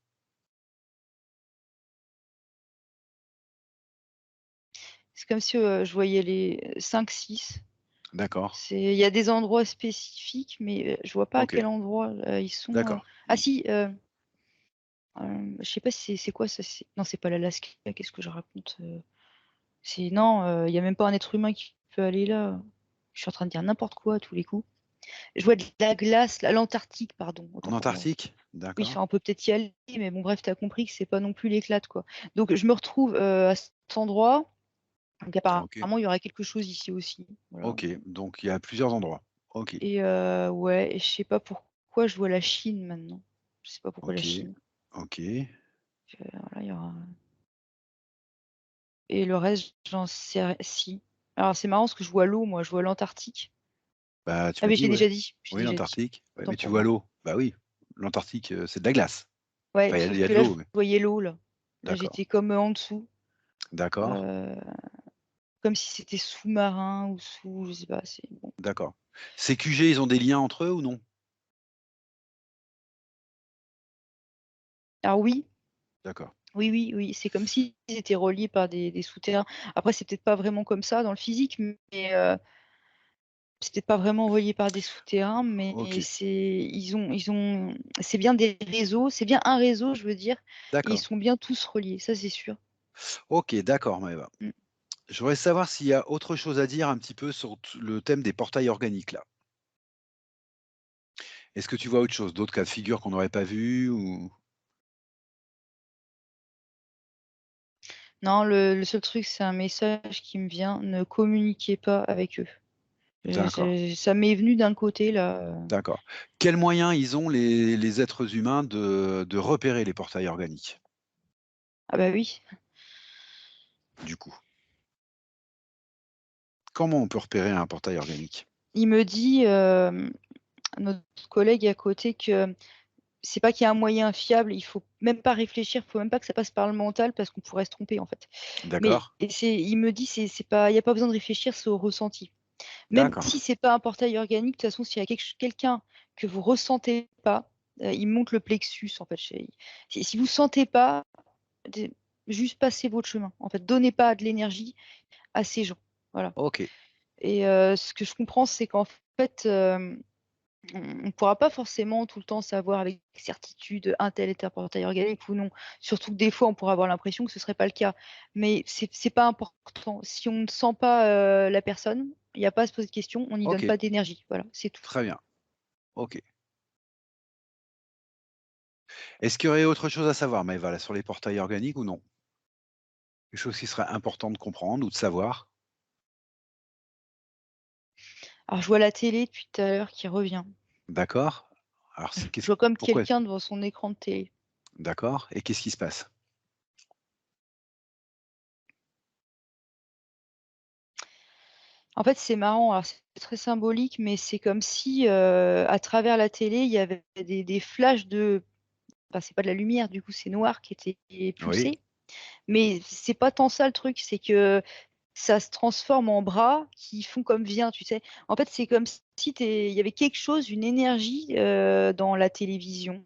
C'est comme si, je voyais les 5-6. D'accord. Il y a des endroits spécifiques, mais je vois pas à OK, quel endroit, ils sont, d'accord. ah Mmh. si, je sais pas si c'est quoi ça? Non, c'est pas l'Alaska, qu'est-ce que je raconte? Non, il y a même pas un être humain qui peut aller là. Je suis en train de dire n'importe quoi à tous les coups. Je vois de la glace, là, l'Antarctique, pardon, En autant pour moi. Antarctique? Oui, D'accord. enfin, on peut peut-être y aller, mais bon, bref, tu as compris que c'est pas non plus l'éclate, quoi. Donc je me retrouve, à cet endroit, donc OK, apparemment, il y aurait quelque chose ici aussi, voilà. OK, donc il y a plusieurs endroits. OK, Et ouais, et je sais pas pourquoi je vois la Chine maintenant. Je sais pas pourquoi la OK, Chine. OK. Voilà, il y aura et le reste, j'en sais si. Alors c'est marrant parce que je vois l'eau, moi, je vois l'Antarctique. Bah, tu Ah m'as mais dit, j'ai ouais. déjà dit, j'ai Oui, déjà dit. l'Antarctique. Ouais, Autant mais tu pour vois moi. l'eau. Bah oui, l'Antarctique, c'est de la glace. Ouais, Enfin, il sauf y a que de là, je l'eau, mais voyais l'eau, là. Là, d'accord, j'étais comme, en dessous, d'accord, heu, comme si c'était sous-marin ou sous je sais pas, c'est bon. d'accord. Ces QG, ils ont des liens entre eux ou non? Alors oui, D'accord, oui, oui, oui, c'est comme s'ils étaient reliés par des souterrains. Après, c'est peut-être pas vraiment comme ça dans le physique, mais c'est peut-être pas vraiment relié par des souterrains, mais OK, ils ont c'est bien des réseaux, c'est bien un réseau, je veux dire, et ils d'accord. sont bien tous reliés, ça, c'est sûr. OK, d'accord, Maëva. Mmh. Je voudrais savoir s'il y a autre chose à dire un petit peu sur le thème des portails organiques là. Est-ce que tu vois autre chose, d'autres cas de figure qu'on n'aurait pas vu ou? Non, le seul truc, c'est un message qui me vient: «Ne communiquez pas avec eux». D'accord, Ça m'est venu d'un côté là, d'accord. Quels moyens ils ont les êtres humains de repérer les portails organiques, ah bah oui. du coup? Comment on peut repérer un portail organique? Il me dit, notre collègue à côté, que c'est pas qu'il y a un moyen fiable, il faut même pas réfléchir, il faut même pas que ça passe par le mental parce qu'on pourrait se tromper, en fait. Mais D'accord, il me dit: «C'est pas il y a pas besoin de réfléchir, c'est au ressenti». Même d'accord. si c'est pas un portail organique, de toute façon, s'il y a quelqu'un que vous ressentez pas, il monte le plexus, en fait, chez si vous sentez pas, d juste passez votre chemin. En fait, donnez pas de l'énergie à ces gens. Voilà. OK, Et ce que je comprends, c'est qu'en fait, on pourra pas forcément tout le temps savoir avec certitude un tel est un portail organique ou non. Surtout que des fois, on pourra avoir l'impression que ce serait pas le cas. Mais c'est pas important. Si on ne sent pas, la personne, il y a pas à se poser de questions, on n'y donne OK, pas d'énergie. Voilà, c'est tout. très bien, OK. Est-ce qu'il y aurait autre chose à savoir, Maëva, là, sur les portails organiques ou non? Quelque chose qui serait important de comprendre ou de savoir? Alors je vois la télé depuis tout à l'heure qui revient. D'accord. Alors c'est Je qu'est-ce vois comme pourquoi? quelqu'un devant son écran de télé. D'accord, et qu'est-ce qui se passe? En fait, c'est marrant, alors c'est très symbolique, mais c'est comme si, à travers la télé, il y avait des flashs de enfin, c'est pas de la lumière, du coup, c'est noir qui était Oui, pulsé. Mais c'est pas tant ça le truc, c'est que ça se transforme en bras qui font comme vient, tu sais? En fait, c'est comme si il y avait quelque chose, une énergie, dans la télévision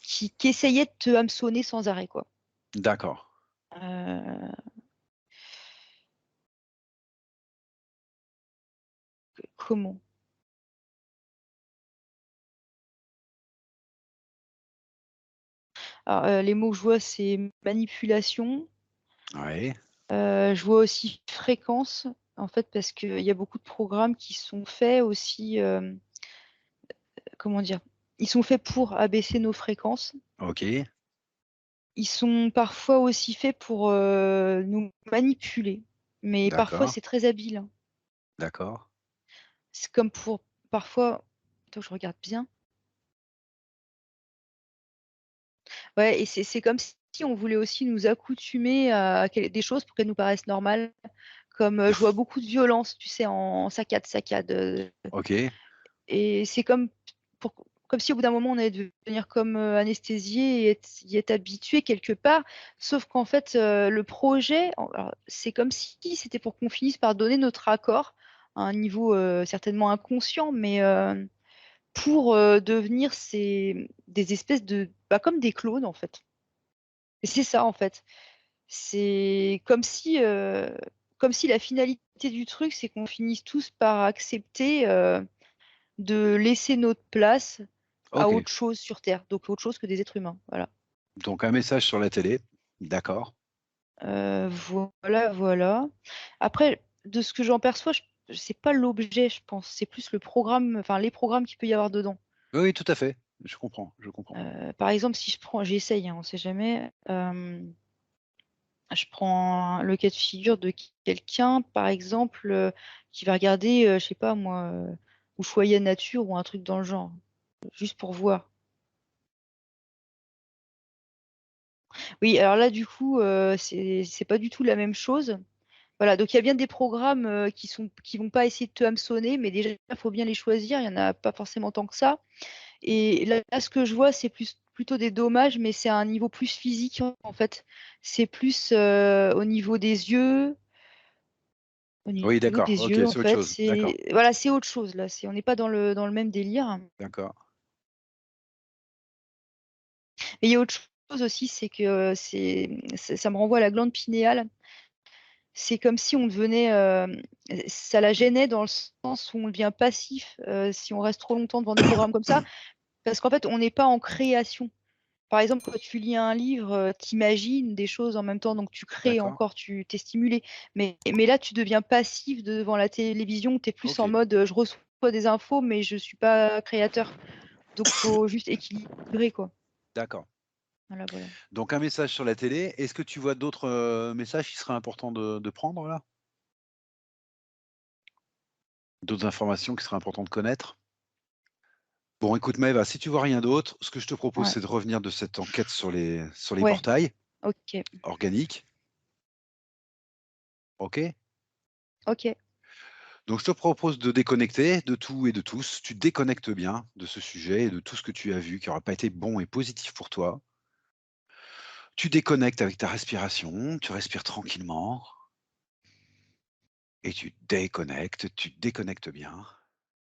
qui essayait de te hameçonner sans arrêt, quoi. d'accord. Heu, comment? Alors, les mots que je vois, c'est manipulation, Ouais, je vois aussi fréquence, en fait, parce qu'il y a beaucoup de programmes qui sont faits aussi, comment dire? Ils sont faits pour abaisser nos fréquences. OK, Ils sont parfois aussi faits pour, nous manipuler, mais parfois d'accord, c'est très habile, hein. d'accord. C'est comme pour parfois attends, je regarde bien. Ouais, et c'est comme si on voulait aussi nous accoutumer à des choses pour qu'elles nous paraissent normales, comme, je vois beaucoup de violence, tu sais, en saccade, OK, et c'est pour comme si au bout d'un moment on allait devenir comme, anesthésié et y être habitué quelque part. Sauf qu'en fait, le projet, alors c'est comme si c'était pour qu'on finisse par donner notre accord à un niveau, certainement inconscient, mais, pour, devenir des espèces de bah, comme des clones en fait. Et c'est ça en fait. C'est comme si, comme si la finalité du truc, c'est qu'on finisse tous par accepter, de laisser notre place à OK, autre chose sur terre, donc autre chose que des êtres humains, voilà. donc un message sur la télé, d'accord. Voilà, voilà. Après, de ce que j'en perçois, je c'est pas l'objet, je pense, c'est plus le programme, enfin les programmes qu'il peut y avoir dedans. Oui, oui, tout à fait, je comprends, je comprends. Par exemple, si je prends j'essaye, hein, on sait jamais, je prends le cas de figure de quelqu'un, par exemple, qui va regarder, je sais pas moi, Ushuaïa Nature ou un truc dans le genre, juste pour voir. Oui, alors là, du coup, c'est pas du tout la même chose. Voilà, donc il y a bien des programmes, qui vont pas essayer de te hameçonner, mais déjà, il faut bien les choisir, il y en a pas forcément tant que ça. Et là, ce que je vois, c'est plutôt des dommages, mais c'est à un niveau plus physique, en fait. C'est plus, au niveau des yeux. Au Oui, niveau d'accord, des OK, yeux, en c'est autre fait, chose, d'accord, c'est voilà, c'est autre chose là, on n'est pas dans le même délire. d'accord. Et il y a autre chose aussi, c'est que, ça me renvoie à la glande pinéale. C'est comme si on devenait, ça la gênait dans le sens où on devient passif, si on reste trop longtemps devant des programmes comme ça, parce qu'en fait, on n'est pas en création. Par exemple, quand tu lis un livre, tu des choses en même temps, donc tu crées D'accord, encore, tu es stimulé. Mais là, tu deviens passif devant la télévision, tu es plus en OK, mode, je reçois des infos, mais je suis pas créateur. Donc faut juste équilibrer, quoi. d'accord. Voilà, voilà. Donc un message sur la télé. Est-ce que tu vois d'autres, messages qui seraient importants de prendre là? D'autres informations qui seraient importantes de connaître? Bon écoute Maëva, si tu vois rien d'autre, ce que je te propose, Ouais, c'est de revenir de cette enquête sur les ouais, portails OK, organiques, OK? OK. Donc je te propose de déconnecter de tout et de tous. Tu te déconnectes bien de ce sujet et de tout ce que tu as vu qui n'aura pas été bon et positif pour toi. Tu déconnectes avec ta respiration, tu respires tranquillement et tu te déconnectes bien.